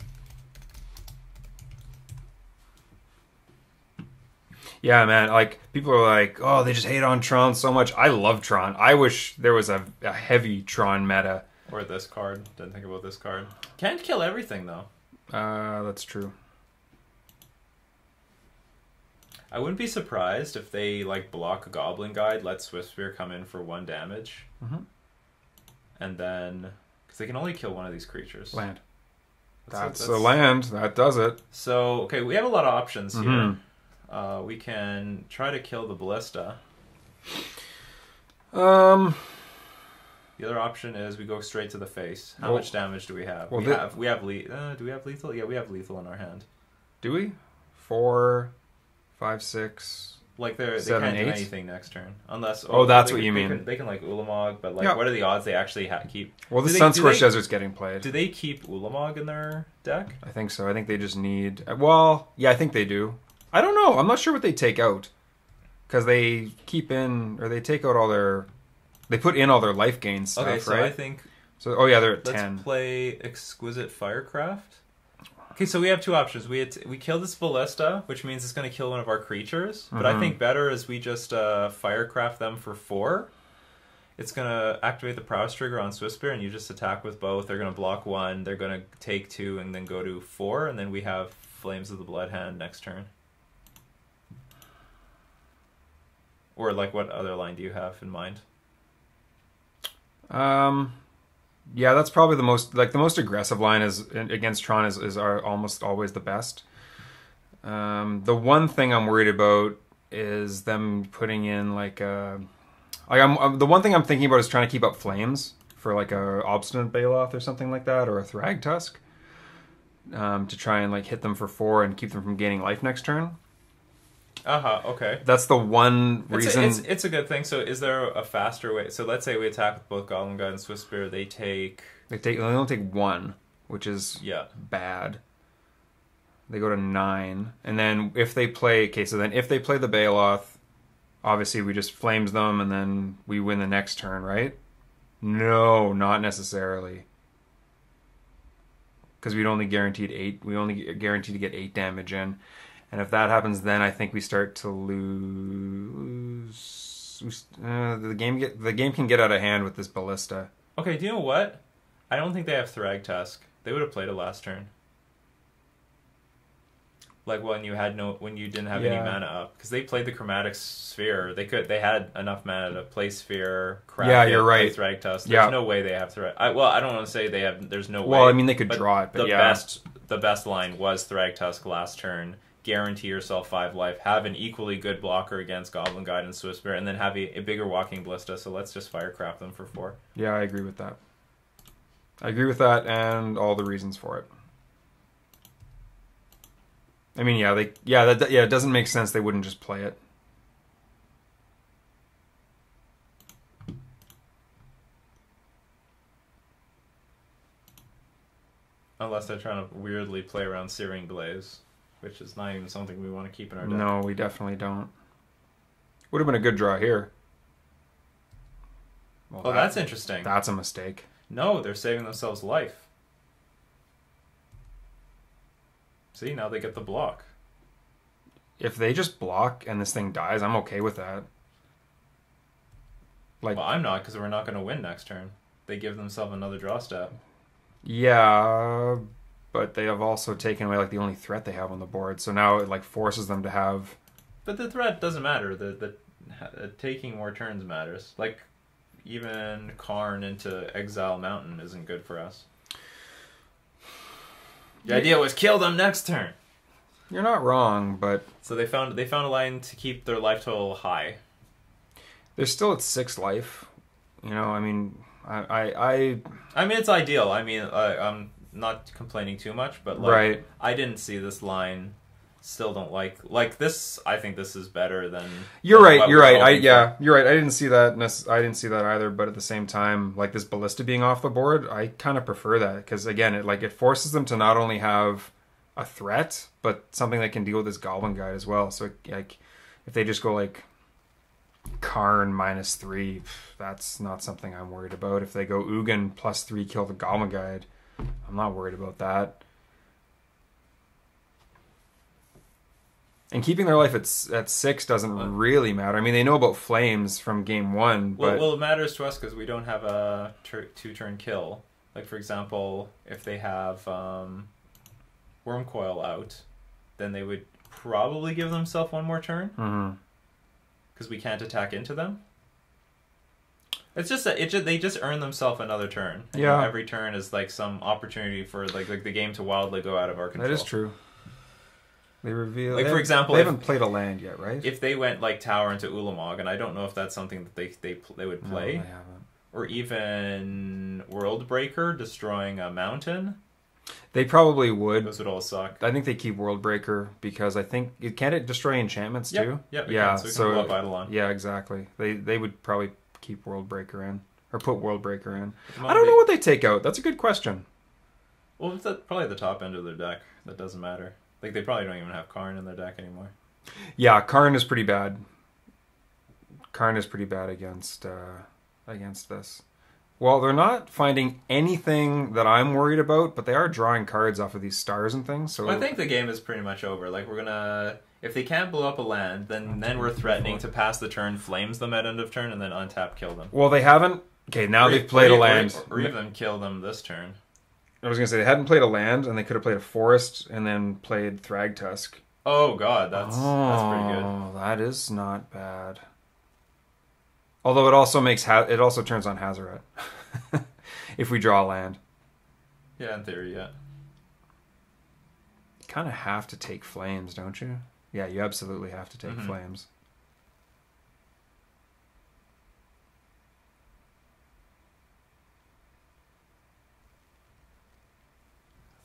Speaker 1: Yeah, man. Like, people are like, oh, they just hate on Tron so much. I love Tron. I wish there was a heavy Tron meta.
Speaker 2: Or this card. Didn't think about this card. Can't kill everything, though.
Speaker 1: That's true.
Speaker 2: I wouldn't be surprised if they, like, block a Goblin Guide, let Swiftspear come in for 1 damage.
Speaker 1: Mm-hmm.
Speaker 2: And then... Because they can only kill one of these creatures.
Speaker 1: Land. That's a land. That does it.
Speaker 2: So, okay, we have a lot of options here. We can try to kill the Ballista. The other option is we go straight to the face. How much damage do we have?
Speaker 1: Well,
Speaker 2: do we have lethal? Yeah, we have lethal in our hand.
Speaker 1: Do we? 4, 5, 6.
Speaker 2: Like they
Speaker 1: 7,
Speaker 2: can't
Speaker 1: 8?
Speaker 2: do anything next turn unless.
Speaker 1: That's what you mean.
Speaker 2: They can like Ulamog, but like, what are the odds they actually keep?
Speaker 1: Well, the Sunscorched Desert's getting played.
Speaker 2: Do they keep Ulamog in their deck?
Speaker 1: I think so. I think they just need. Well, yeah, I think they do. I don't know. I'm not sure what they take out because they keep in or they take out all their. They put in all their life gain stuff,
Speaker 2: okay, so
Speaker 1: right?
Speaker 2: I think...
Speaker 1: So, oh yeah, they're at 10.
Speaker 2: Let's play Exquisite Firecraft. Okay, so we have 2 options. We kill this Ballista, which means it's going to kill one of our creatures. But I think better is we just Firecraft them for 4. It's going to activate the Prowess trigger on Swiftspear, and you just attack with both. They're going to block 1, they're going to take 2, and then go to 4, and then we have Flames of the Blood Hand next turn. Or, like, what other line do you have in mind?
Speaker 1: Yeah, that's probably the most aggressive line is against Tron is almost always the best. The one thing I'm worried about is them putting in the one thing I'm thinking about is trying to keep up flames for like a Obstinate Baloth or something like that, or a Thragtusk, to try and like hit them for 4 and keep them from gaining life next turn.
Speaker 2: Okay.
Speaker 1: That's the one reason.
Speaker 2: It's a good thing. So is there a faster way? So let's say we attack with both Goblin Guide and Swiftspear. They only take 1, which is bad. They go to 9. And then if they play... Okay, so then if they play the Baloth,
Speaker 1: obviously we just flames them and then we win the next turn, right? No, not necessarily. Because we'd only guaranteed 8. We only guaranteed to get 8 damage in. And if that happens, then I think we start to lose. The game can get out of hand with this ballista.
Speaker 2: Okay, do you know what? I don't think they have Thrag Tusk. They would have played it last turn. Like when you didn't have any mana up, because they played the Chromatic Sphere. They had enough mana to play Sphere. Crack
Speaker 1: you're right.
Speaker 2: Thrag Tusk. There's no way they have Thrag. I don't want to say they have. There's no way.
Speaker 1: Well, I mean they could draw it, but
Speaker 2: the best line was Thrag Tusk last turn. Guarantee yourself 5 life. Have an equally good blocker against Goblin Guide and Swift Spirit, and then have a bigger Walking Ballista. So let's just Firecraft them for 4.
Speaker 1: Yeah, I agree with that. I agree with that, and all the reasons for it. I mean, it doesn't make sense they wouldn't just play it.
Speaker 2: Unless they're trying to weirdly play around Searing Blaze, which is not even something we want to keep in our deck.
Speaker 1: No, we definitely don't. Would have been a good draw here.
Speaker 2: Well, that's interesting.
Speaker 1: That's a mistake.
Speaker 2: No, they're saving themselves life. See, now they get the block.
Speaker 1: If they just block and this thing dies, I'm okay with that.
Speaker 2: Well, I'm not, because we're not going to win next turn. They give themselves another draw step.
Speaker 1: Yeah, but they have also taken away the only threat they have on the board. So now it forces them to have.
Speaker 2: But the threat doesn't matter. The taking more turns matters. Even Karn into Exile Mountain isn't good for us. The idea was kill them next turn.
Speaker 1: You're not wrong, but
Speaker 2: so they found a line to keep their life total high.
Speaker 1: They're still at 6 life. I mean,
Speaker 2: I mean, it's ideal. I mean, I'm not complaining too much, but
Speaker 1: right.
Speaker 2: I didn't see this line. Still don't like this. I think this is better than.
Speaker 1: You're right. You're right. You're right. I didn't see that. I didn't see that either. But at the same time, this ballista being off the board, I kind of prefer that because again, it forces them to not only have a threat, but something that can deal with this Goblin Guide as well. So if they just go Karn -3, that's not something I'm worried about. If they go Ugin +3, kill the Goblin Guide, I'm not worried about that. And keeping their life at 6 doesn't really matter. I mean, they know about flames from game 1. But...
Speaker 2: Well, it matters to us because we don't have a 2-turn kill. For example, if they have Wormcoil out, then they would probably give themselves one more turn. Because we can't attack into them. It's just that they just earn themselves another turn. And every turn is some opportunity for the game to wildly go out of our control.
Speaker 1: That is true. They reveal.
Speaker 2: For example,
Speaker 1: they haven't played a land yet, right?
Speaker 2: If they went Tower into Ulamog, and I don't know if that's something that they would play.
Speaker 1: No, they haven't.
Speaker 2: Or even Worldbreaker, destroying a mountain.
Speaker 1: They probably would.
Speaker 2: Those would all suck.
Speaker 1: I think they keep Worldbreaker because I think can't it destroy enchantments too?
Speaker 2: Yep,
Speaker 1: yeah.
Speaker 2: So we can blow up Eidolon.
Speaker 1: Yeah, exactly. They would probably keep Worldbreaker in or put Worldbreaker in. I don't know what they take out. That's a good question.
Speaker 2: Well, it's probably the top end of their deck. That doesn't matter. They probably don't even have Karn in their deck anymore.
Speaker 1: Yeah, Karn is pretty bad. Karn is pretty bad against this. Well, they're not finding anything that I'm worried about, but they are drawing cards off of these stars and things. So
Speaker 2: I think the game is pretty much over. We're gonna, if they can't blow up a land, then we're threatening to pass the turn, flames them at end of turn, and then untap kill them.
Speaker 1: Well, they haven't. Okay, now they've played a land,
Speaker 2: or even kill them this turn.
Speaker 1: I was gonna say they hadn't played a land, and they could have played a forest and then played Thragtusk.
Speaker 2: Oh god, that's pretty good.
Speaker 1: Oh, that is not bad. Although it also it also turns on Hazoret if we draw a land.
Speaker 2: Yeah, in theory, yeah.
Speaker 1: You kind of have to take flames, don't you? Yeah, you absolutely have to take flames.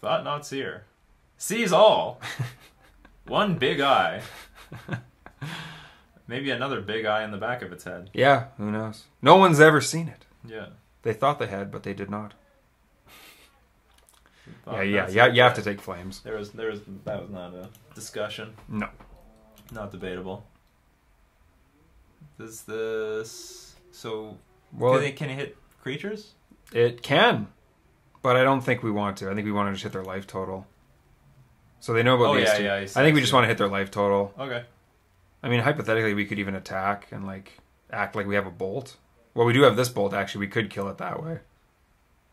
Speaker 2: Thought not seer. Sees all. One big eye. Maybe another big eye in the back of its head.
Speaker 1: Yeah, who knows? No one's ever seen it.
Speaker 2: Yeah.
Speaker 1: They thought they had, but they did not. You have to take flames.
Speaker 2: That was not a discussion.
Speaker 1: No.
Speaker 2: Not debatable. Does this... So,
Speaker 1: Well,
Speaker 2: can it hit creatures?
Speaker 1: it can, but I don't think we want to. I think we want to just hit their life total. So they know about these two. I think we just want to hit their life total.
Speaker 2: Okay.
Speaker 1: I mean, hypothetically, we could even attack and like act like we have a bolt. Well, we do have this bolt. Actually, we could kill it that way.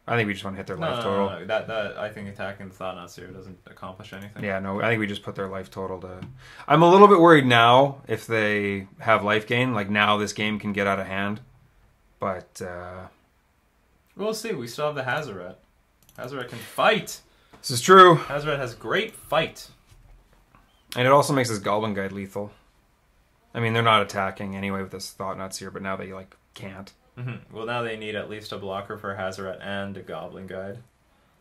Speaker 1: I think we just want to hit their life total.
Speaker 2: No. That I think attacking the Thought-Knot Seer doesn't accomplish anything.
Speaker 1: Yeah, no. I think we just put their life total to. I'm a little bit worried now if they have life gain. Like now, this game can get out of hand. But
Speaker 2: we'll see. We still have the Hazoret. Hazoret can fight.
Speaker 1: This is true.
Speaker 2: Hazoret has great fight.
Speaker 1: And it also makes this Goblin Guide lethal. I mean, they're not attacking anyway with this Thought-Knot Seer, but now they like can't.
Speaker 2: Mm-hmm. Well, now they need at least a blocker for Hazoret and a Goblin Guide.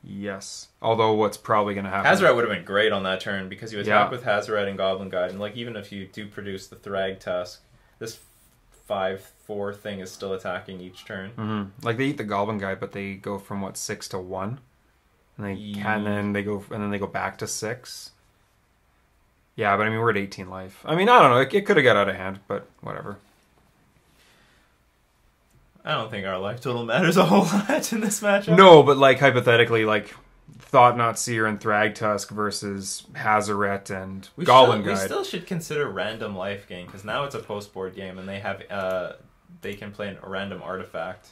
Speaker 1: Yes. Although what's probably going to happen...
Speaker 2: Hazoret would have been great on that turn because you attack with Hazoret and Goblin Guide, and like even if you do produce the Thrag Tusk, this 5/4 thing is still attacking each turn.
Speaker 1: Mm-hmm. Like they eat the Goblin Guide, but they go from what 6 to 1, and then they go back to 6. Yeah, but I mean we're at 18 life. I mean I don't know. It could have got out of hand, but whatever.
Speaker 2: I don't think our life total matters a whole lot in this matchup.
Speaker 1: No, but like hypothetically, like Thought-Knot Seer and Thrag Tusk versus Hazoret and Goblin Guide.
Speaker 2: We still should consider random life gain because now it's a post-board game and they have they can play a random artifact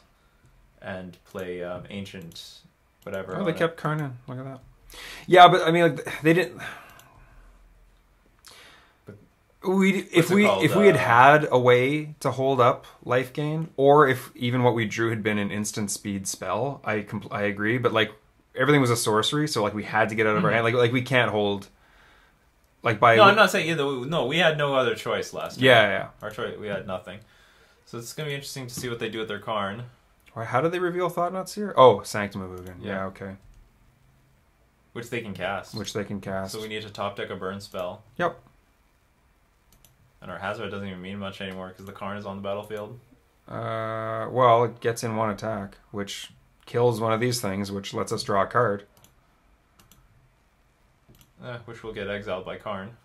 Speaker 2: and play ancient whatever.
Speaker 1: Oh, they kept Karn. Look at that. Yeah, but I mean, like they didn't. If we had a way to hold up life gain, or if even what we drew had been an instant speed spell, I agree. But like everything was a sorcery, so like we had to get out of our hand. Like we can't hold. Like by
Speaker 2: no, I'm not saying either. No, we had no other choice last time.
Speaker 1: Yeah.
Speaker 2: Our choice, we had nothing. So it's gonna be interesting to see what they do with their Karn.
Speaker 1: How did they reveal Thought-Knot Seer? Oh, Sanctum of Ugin. Yeah, okay.
Speaker 2: Which they can cast.
Speaker 1: So
Speaker 2: we need to top deck a burn spell.
Speaker 1: Yep.
Speaker 2: And our Hazoret doesn't even mean much anymore because the Karn is on the battlefield.
Speaker 1: Well, it gets in one attack, which kills one of these things, which lets us draw a card.
Speaker 2: Which will get exiled by Karn.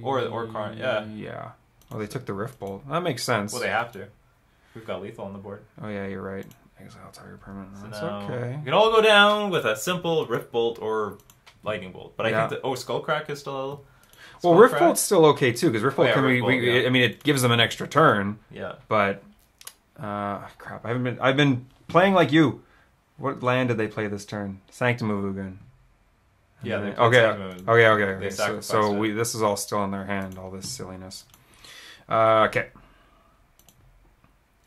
Speaker 2: Or Karn, yeah.
Speaker 1: Yeah. Oh, they took the Rift Bolt. That makes sense.
Speaker 2: Well, they have to. We've got lethal on the board.
Speaker 1: Oh, yeah, you're right. Exile target permanent.
Speaker 2: So
Speaker 1: that's
Speaker 2: now,
Speaker 1: okay.
Speaker 2: We can all go down with a simple Rift Bolt or Lightning Bolt. But I think that... Oh, Skullcrack is still...
Speaker 1: Well, Rift Bolt's still okay, too, because Rift Bolt I mean, it gives them an extra turn.
Speaker 2: Yeah.
Speaker 1: But... crap, I've been playing like you. What land did they play this turn? Sanctum of Ugin.
Speaker 2: Yeah, they
Speaker 1: okay.
Speaker 2: They
Speaker 1: so this is all still in their hand, all this silliness. Okay.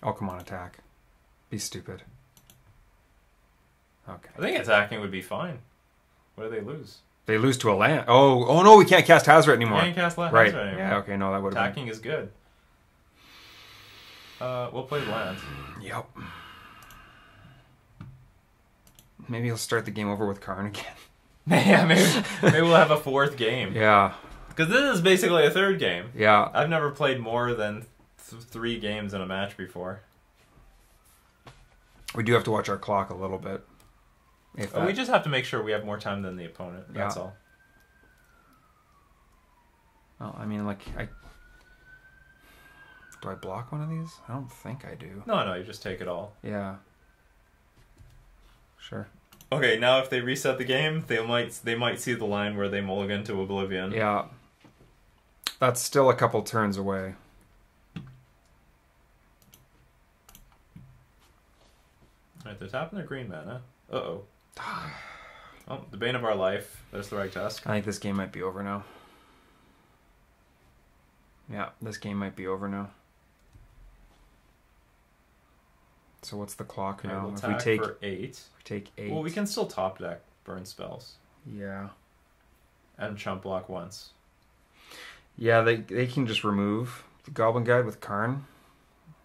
Speaker 1: Oh, come on, attack. Be stupid. Okay.
Speaker 2: I think attacking would be fine. What do they lose?
Speaker 1: They lose to a land. Oh no, we can't cast Hazoret anymore.
Speaker 2: We can't cast Hazoret
Speaker 1: right.
Speaker 2: anymore.
Speaker 1: Yeah, okay, no, that would have been...
Speaker 2: Attacking is good. We'll play land.
Speaker 1: Yep. Maybe he'll start the game over with Karn again.
Speaker 2: Yeah, maybe we'll have a fourth game.
Speaker 1: Yeah.
Speaker 2: Because this is basically a third game.
Speaker 1: Yeah.
Speaker 2: I've never played more than 3 games in a match before.
Speaker 1: We do have to watch our clock a little bit.
Speaker 2: We just have to make sure we have more time than the opponent. That's all.
Speaker 1: Well, I mean, like, do I block one of these? I don't think I do.
Speaker 2: No, you just take it all.
Speaker 1: Yeah. Sure.
Speaker 2: Okay, now if they reset the game, they might see the line where they mulligan to Oblivion.
Speaker 1: Yeah. That's still a couple turns away.
Speaker 2: Alright, they're tapping their green mana. Uh-oh. Oh, the bane of our life. There's the Thrag Tusk.
Speaker 1: I think this game might be over now. Yeah, this game might be over now. So what's the clock now?
Speaker 2: We'll attack for 8.
Speaker 1: We take 8.
Speaker 2: Well, we can still top deck burn spells.
Speaker 1: Yeah.
Speaker 2: And chump block once.
Speaker 1: Yeah, they can just remove the Goblin Guide with Karn.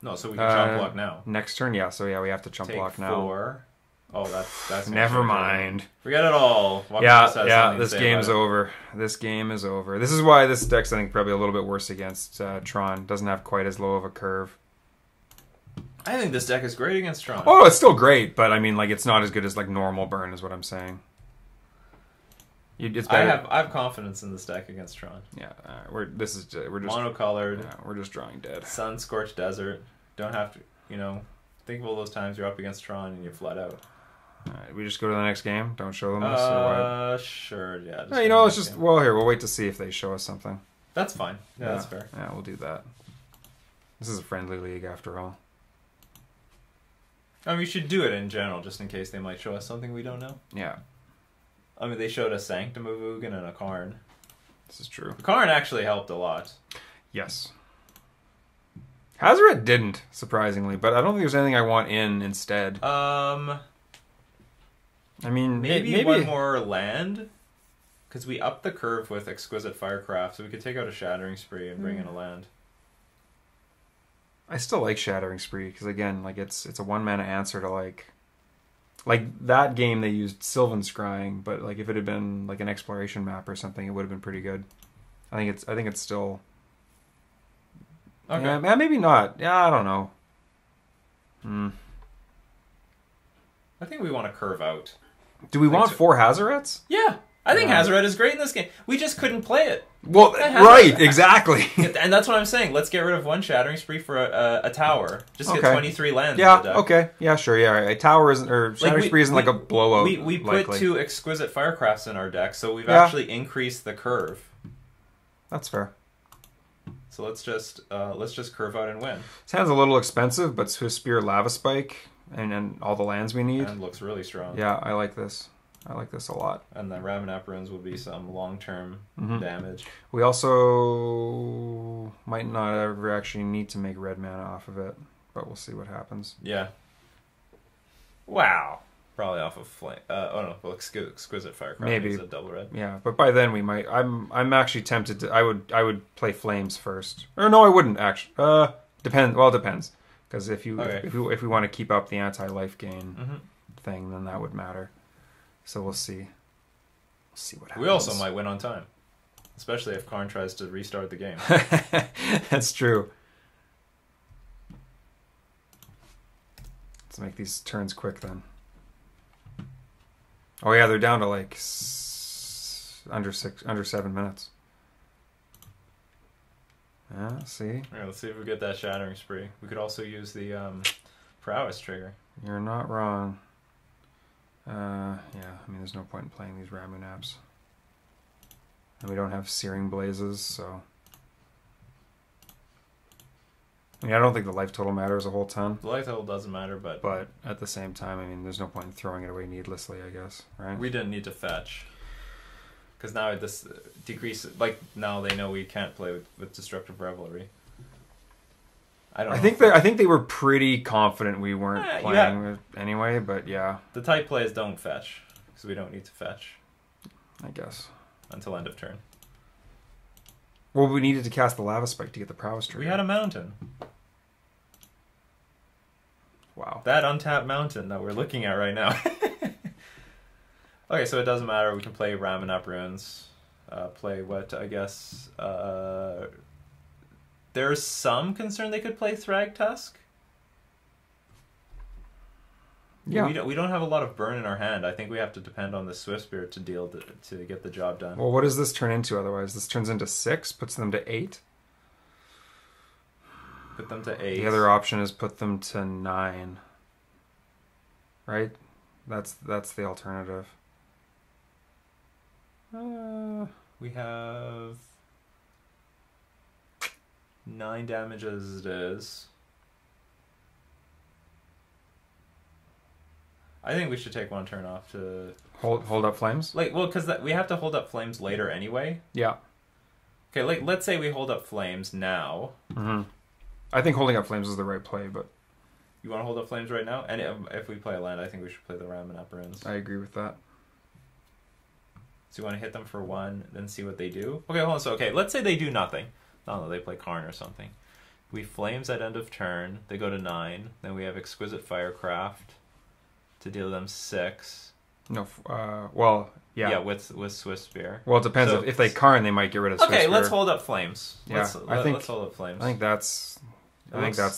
Speaker 2: No, so we can chump block now.
Speaker 1: Next turn, yeah. So yeah, we have to chump block now.
Speaker 2: 4. Oh, that's
Speaker 1: never mind.
Speaker 2: Forget it all.
Speaker 1: Yeah. This game's over. This game is over. This is why this deck's I think probably a little bit worse against Tron. Doesn't have quite as low of a curve.
Speaker 2: I think this deck is great against Tron.
Speaker 1: Oh, it's still great, but I mean, like, it's not as good as like normal burn, is what I'm saying. It's better.
Speaker 2: I have confidence in this deck against Tron.
Speaker 1: Yeah, we're just
Speaker 2: monocolored.
Speaker 1: Yeah, we're just drawing dead.
Speaker 2: Sun scorched desert. Don't have to, think of all those times you're up against Tron and you flood out.
Speaker 1: All right, we just go to the next game. Don't show them this or what?
Speaker 2: Sure, yeah.
Speaker 1: Let's just here. We'll wait to see if they show us something.
Speaker 2: That's fine. Yeah, that's fair.
Speaker 1: Yeah, we'll do that. This is a friendly league after all.
Speaker 2: I mean, we should do it in general, just in case they might show us something we don't know.
Speaker 1: Yeah.
Speaker 2: I mean, they showed us Sanctum of Ugin and a Karn.
Speaker 1: This is true.
Speaker 2: The Karn actually helped a lot.
Speaker 1: Yes. HazoRED didn't, surprisingly, but I don't think there's anything I want in instead. I mean,
Speaker 2: maybe one more land, because we upped the curve with Exquisite Firecraft, so we could take out a Shattering Spree and bring in a land.
Speaker 1: I still like Shattering Spree because again, like it's a 1-mana answer to like that game they used Sylvan Scrying, but like if it had been like an exploration map or something, it would have been pretty good. I think it's still. Okay. Yeah, maybe not. Yeah, I don't know.
Speaker 2: I think we want to curve out.
Speaker 1: Do we want 4 Hazorets?
Speaker 2: Yeah. I think Hazoret is great in this game. We just couldn't play it.
Speaker 1: Well, right, exactly.
Speaker 2: And that's what I'm saying. Let's get rid of 1 Shattering Spree for a tower. Just get 23 lands.
Speaker 1: Yeah,
Speaker 2: in the deck.
Speaker 1: okay. Yeah, sure. Yeah, a tower isn't, or Shattering Spree isn't like a blowout.
Speaker 2: We put 2 Exquisite Firecrafts in our deck, so we've actually increased the curve.
Speaker 1: That's fair.
Speaker 2: So let's just curve out and win.
Speaker 1: Sounds a little expensive, but Swift Spear, Lava Spike, and all the lands we need.
Speaker 2: And looks really strong.
Speaker 1: Yeah, I like this. I like this a lot.
Speaker 2: And the Ramanap Runes will be some long-term damage.
Speaker 1: We also might not ever actually need to make red mana off of it, but we'll see what happens.
Speaker 2: Yeah. Wow. Probably off of Flame. Exquisite Firecraft.
Speaker 1: Maybe
Speaker 2: a double red.
Speaker 1: Yeah, but by then we might. I'm actually tempted to. I would play Flames first, or no, I wouldn't actually. Depends. Well, it depends, because if we want to keep up the anti-life gain thing, then that would matter. So we'll see. We'll see what happens.
Speaker 2: We also might win on time, especially if Karn tries to restart the game.
Speaker 1: That's true. Let's make these turns quick then. Oh yeah, they're down to like under 7 minutes. Yeah, see.
Speaker 2: All right, let's see if we get that Shattering Spree. We could also use the Prowess trigger.
Speaker 1: You're not wrong. Yeah, I mean, there's no point in playing these Ramunaps. And we don't have Searing Blazes, so... I mean, I don't think the life total matters a whole ton.
Speaker 2: The life total doesn't matter, but...
Speaker 1: But at the same time, I mean, there's no point in throwing it away needlessly, I guess, right?
Speaker 2: We didn't need to fetch. Because now this decreases... Like, now they know we can't play with Destructive Revelry. I think
Speaker 1: they were pretty confident we weren't playing with anyway, but yeah.
Speaker 2: The type plays don't fetch, because we don't need to fetch.
Speaker 1: I guess.
Speaker 2: Until end of turn.
Speaker 1: Well, we needed to cast the Lava Spike to get the Prowess trigger.
Speaker 2: We had a mountain.
Speaker 1: Wow.
Speaker 2: That untapped mountain that we're looking at right now. Okay, so it doesn't matter. We can play Ramanap Runes. Play what, I guess... There's some concern they could play Thrag Tusk. Yeah. We don't have a lot of burn in our hand. I think we have to depend on the Swift Spirit to get the job done.
Speaker 1: Well, what does this turn into otherwise? This turns into 6, puts them to 8.
Speaker 2: Put them to 8.
Speaker 1: The other option is put them to 9. Right? That's the alternative.
Speaker 2: We have 9 damage as it is. I think we should take 1 turn off to
Speaker 1: hold up flames.
Speaker 2: Because we have to hold up flames later anyway.
Speaker 1: Yeah.
Speaker 2: Okay, let's say we hold up flames now.
Speaker 1: I think holding up flames is the right play, but
Speaker 2: you want to hold up flames right now? And if we play a land, I think we should play the Ramanap Runes.
Speaker 1: I agree with that.
Speaker 2: So you want to hit them for 1, then see what they do? Okay, hold on. So let's say they do nothing. I don't know, they play Karn or something. We flames at end of turn. They go to 9. Then we have Exquisite Firecraft to deal them 6.
Speaker 1: No, well, yeah.
Speaker 2: Yeah, with Swift Spear.
Speaker 1: Well, it depends. If they Karn, they might get rid of Swift Spear.
Speaker 2: Okay, let's hold up flames.
Speaker 1: Yeah,
Speaker 2: let's hold up flames.
Speaker 1: I think that's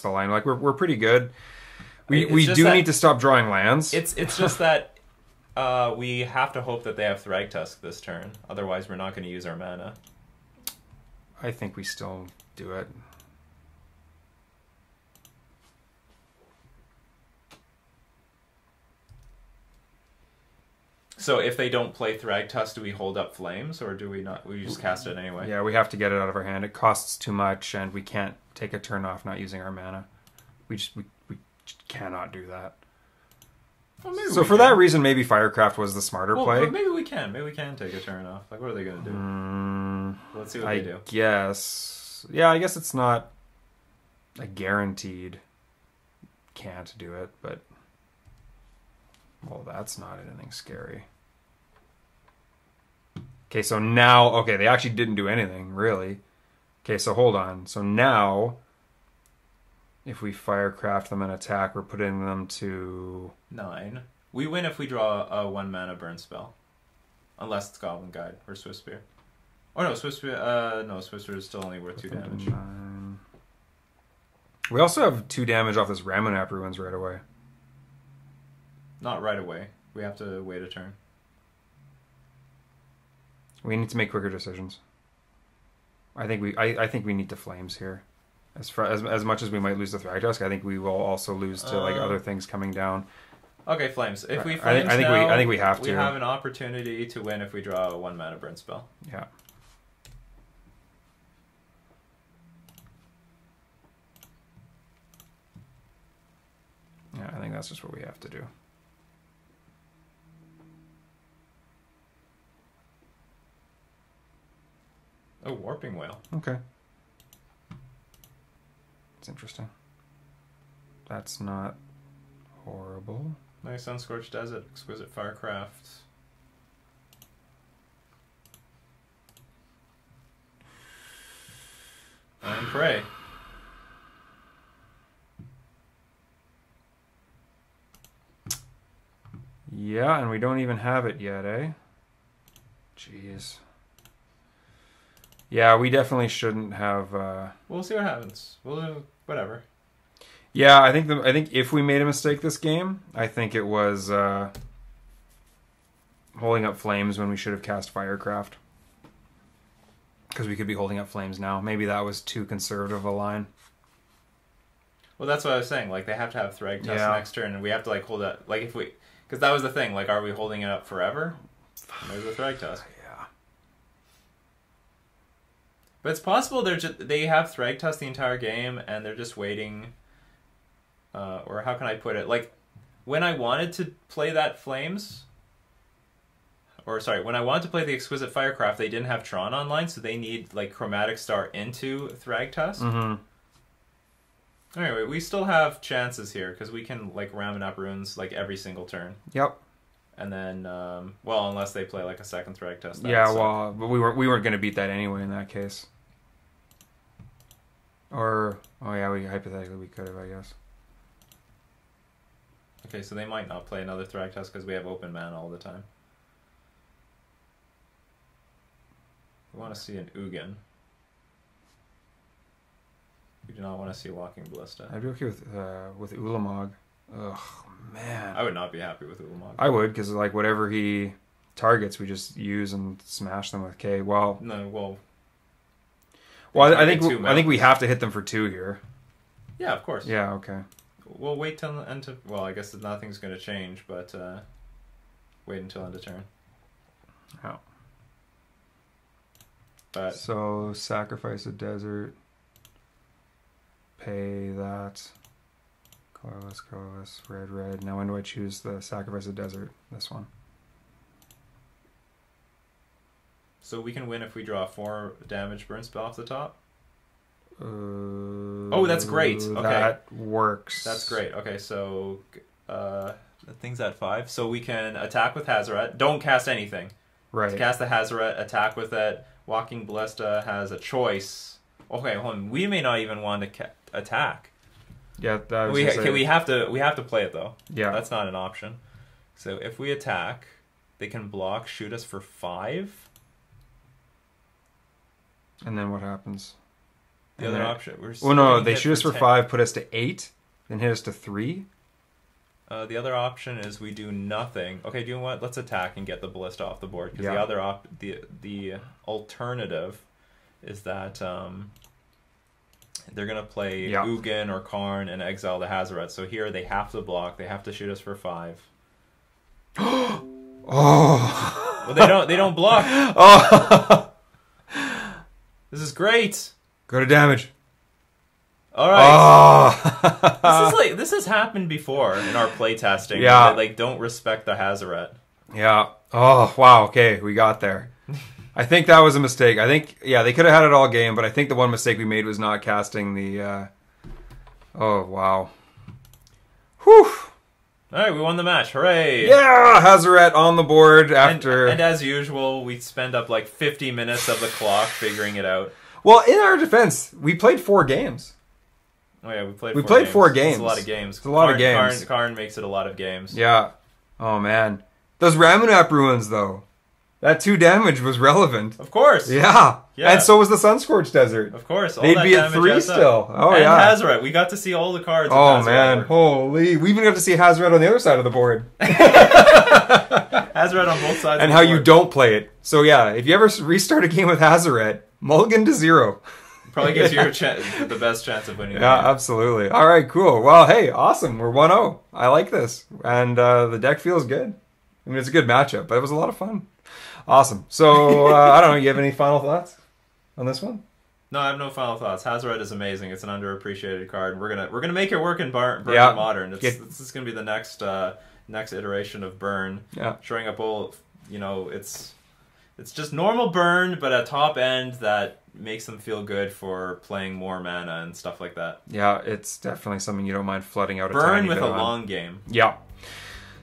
Speaker 1: the line. Like we're pretty good. We do
Speaker 2: that,
Speaker 1: need to stop drawing lands.
Speaker 2: It's just that We have to hope that they have Thragtusk this turn. Otherwise, we're not going to use our mana.
Speaker 1: I think we still do it.
Speaker 2: So if they don't play Thragtusk, do we hold up Flames, or do we not? We just cast it anyway?
Speaker 1: Yeah, we have to get it out of our hand. It costs too much, and we can't take a turn off not using our mana. We just cannot do that.
Speaker 2: Well,
Speaker 1: so for that reason, maybe Firecraft was the smarter play.
Speaker 2: Well, maybe we can. Maybe we can take a turn off. Like, what are they going to do? Let's see what they do.
Speaker 1: Guess. Yeah, I guess it's not a guaranteed can't do it, but... Well, that's not anything scary. Okay, so now... Okay, they actually didn't do anything, really. Okay, so hold on. So now... If we Firecraft them and attack, we're putting them to...
Speaker 2: 9. We win if we draw a 1 mana burn spell. Unless it's Goblin Guide or Swift Spear. Oh no, Swift Spear... no, Swift Spear is still only worth 2 damage.
Speaker 1: 9. We also have 2 damage off this Ramunap Ruins right away.
Speaker 2: Not right away. We have to wait a turn.
Speaker 1: We need to make quicker decisions. I think we need to Flames here. As much as we might lose the Thragtusk, I think we will also lose to like other things coming down.
Speaker 2: Okay, Flames. If we
Speaker 1: I think we have to.
Speaker 2: We have an opportunity to win if we draw a 1 mana burn spell.
Speaker 1: Yeah. Yeah, I think that's just what we have to do.
Speaker 2: Oh, Warping Whale.
Speaker 1: Okay. It's interesting. That's not horrible.
Speaker 2: Nice Sunscorched Desert, Exquisite Firecraft. And Prey.
Speaker 1: Yeah, and we don't even have it yet, eh? Jeez. Yeah, we definitely shouldn't have...
Speaker 2: We'll see what happens. We'll do whatever.
Speaker 1: Yeah, I think if we made a mistake this game, I think it was holding up Flames when we should have cast Firecraft. Because we could be holding up Flames now. Maybe that was too conservative a line.
Speaker 2: Well, that's what I was saying. Like, they have to have Thragtusk next turn, and we have to, like, hold that... Like, if we... Because that was the thing. Like, are we holding it up forever? There's the Thragtusk.
Speaker 1: Yeah.
Speaker 2: But it's possible they have Thragtusk the entire game, and they're just waiting... or how can I put it? Like, when I wanted to play that Flames... Or, sorry, when I wanted to play the Exquisite Firecraft, they didn't have Tron online, so they need, like, Chromatic Star into Thragtusk.
Speaker 1: Mm-hmm.
Speaker 2: Anyway, we still have chances here, because we can, like, Ramunap Runes, like, every single turn.
Speaker 1: Yep.
Speaker 2: And then, well, unless they play, like, a second Thragtusk.
Speaker 1: Yeah, well, but we weren't going to beat that anyway in that case. Or, oh yeah, hypothetically we could have, I guess.
Speaker 2: Okay, so they might not play another Thragtusk because we have open mana all the time. We want to see an Ugin. We do not want to see Walking Ballista.
Speaker 1: I'd be okay with Ulamog. Ugh, man.
Speaker 2: I would not be happy with Ulamog.
Speaker 1: I would, because like whatever he targets, we just use and smash them with K. Well,
Speaker 2: no, well,
Speaker 1: I think we have to hit them for 2 here.
Speaker 2: Yeah, of course.
Speaker 1: Yeah, okay.
Speaker 2: We'll wait till the end. Well, I guess nothing's going to change, but wait until end of turn.
Speaker 1: Oh.
Speaker 2: But
Speaker 1: so sacrifice a desert. Pay that. Colorless, red. Now when do I choose the sacrifice a desert? This one.
Speaker 2: So we can win if we draw 4 damage burn spell off the top?
Speaker 1: Oh,
Speaker 2: that's great. Okay.
Speaker 1: That works.
Speaker 2: That's great. Okay, so the thing's at 5. So we can attack with Hazoret. Don't cast anything.
Speaker 1: Right.
Speaker 2: To cast the Hazoret, attack with it. Walking Ballista has a choice. Okay, hold on. We may not even want to attack.
Speaker 1: Yeah,
Speaker 2: we have to play it though.
Speaker 1: Yeah,
Speaker 2: that's not an option. So if we attack, they can block, shoot us for 5.
Speaker 1: And then what happens?
Speaker 2: The other option.
Speaker 1: They shoot us for 5, put us to 8, then hit us to 3.
Speaker 2: The other option is we do nothing. Okay, do you know what? Let's attack and get the ballista off the board. Because
Speaker 1: Yeah.
Speaker 2: the other the alternative is that they're gonna play
Speaker 1: Yeah.
Speaker 2: Ugin or Karn and exile the Hazoret. So here they have to block. They have to shoot us for 5.
Speaker 1: Oh.
Speaker 2: Well, they don't block.
Speaker 1: Oh.
Speaker 2: This is great.
Speaker 1: Go to damage.
Speaker 2: All right.
Speaker 1: Oh.
Speaker 2: This has happened before in our playtesting.
Speaker 1: Yeah.
Speaker 2: They, like, don't respect the Hazoret.
Speaker 1: Yeah. Oh, wow. Okay, we got there. I think that was a mistake. I think, yeah, they could have had it all game, but I think the one mistake we made was not casting the... Oh, wow. Whew.
Speaker 2: All right, we won the match. Hooray!
Speaker 1: Yeah! Hazoret on the board after...
Speaker 2: And as usual, we spend up like 50 minutes of the clock figuring it out.
Speaker 1: Well, in our defense, we played 4 games.
Speaker 2: Oh yeah, we played
Speaker 1: 4 games.
Speaker 2: It's a lot of games.
Speaker 1: It's a lot of games.
Speaker 2: Karn makes it a lot of games.
Speaker 1: Yeah. Oh, man. Those Ramunap ruins, though. That 2 damage was relevant.
Speaker 2: Of course.
Speaker 1: Yeah.
Speaker 2: Yeah.
Speaker 1: And so was the Sunscorched Desert.
Speaker 2: Of course. All
Speaker 1: They'd
Speaker 2: that
Speaker 1: be at
Speaker 2: damage
Speaker 1: 3
Speaker 2: adds up.
Speaker 1: still. Oh,
Speaker 2: and
Speaker 1: yeah.
Speaker 2: Hazoret. We got to see all the cards. of
Speaker 1: Oh,
Speaker 2: Hazoret
Speaker 1: man.
Speaker 2: work.
Speaker 1: Holy. We even got to see Hazoret on the other side of the board.
Speaker 2: Hazoret on both sides.
Speaker 1: And
Speaker 2: of
Speaker 1: how
Speaker 2: the
Speaker 1: you
Speaker 2: board.
Speaker 1: don't play it. So, yeah, if you ever restart a game with Hazoret, mulligan to 0.
Speaker 2: Probably gives you the best chance of winning.
Speaker 1: Yeah, absolutely. All right, cool. Well, hey, awesome. We're 1-0. I like this. And the deck feels good. I mean, it's a good matchup, but it was a lot of fun. Awesome. So, I don't know, you have any final thoughts on this one?
Speaker 2: No, I have no final thoughts. Hazoret is amazing. It's an underappreciated card. We're gonna make it work in Burn
Speaker 1: Yeah.
Speaker 2: Modern. This is gonna be the next iteration of Burn.
Speaker 1: Yeah.
Speaker 2: Showing up all, it's just normal Burn, but a top end that makes them feel good for playing more mana and stuff like that.
Speaker 1: Yeah, it's definitely something you don't mind flooding out a
Speaker 2: Burn
Speaker 1: tiny
Speaker 2: with
Speaker 1: bit
Speaker 2: a
Speaker 1: on.
Speaker 2: long game.
Speaker 1: Yeah.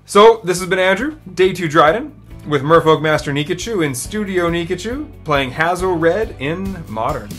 Speaker 1: So, this has been Andrew, Day 2 Dryden, with Merfolk Master Nikachu in Studio Nikachu, playing HazoRED in Modern.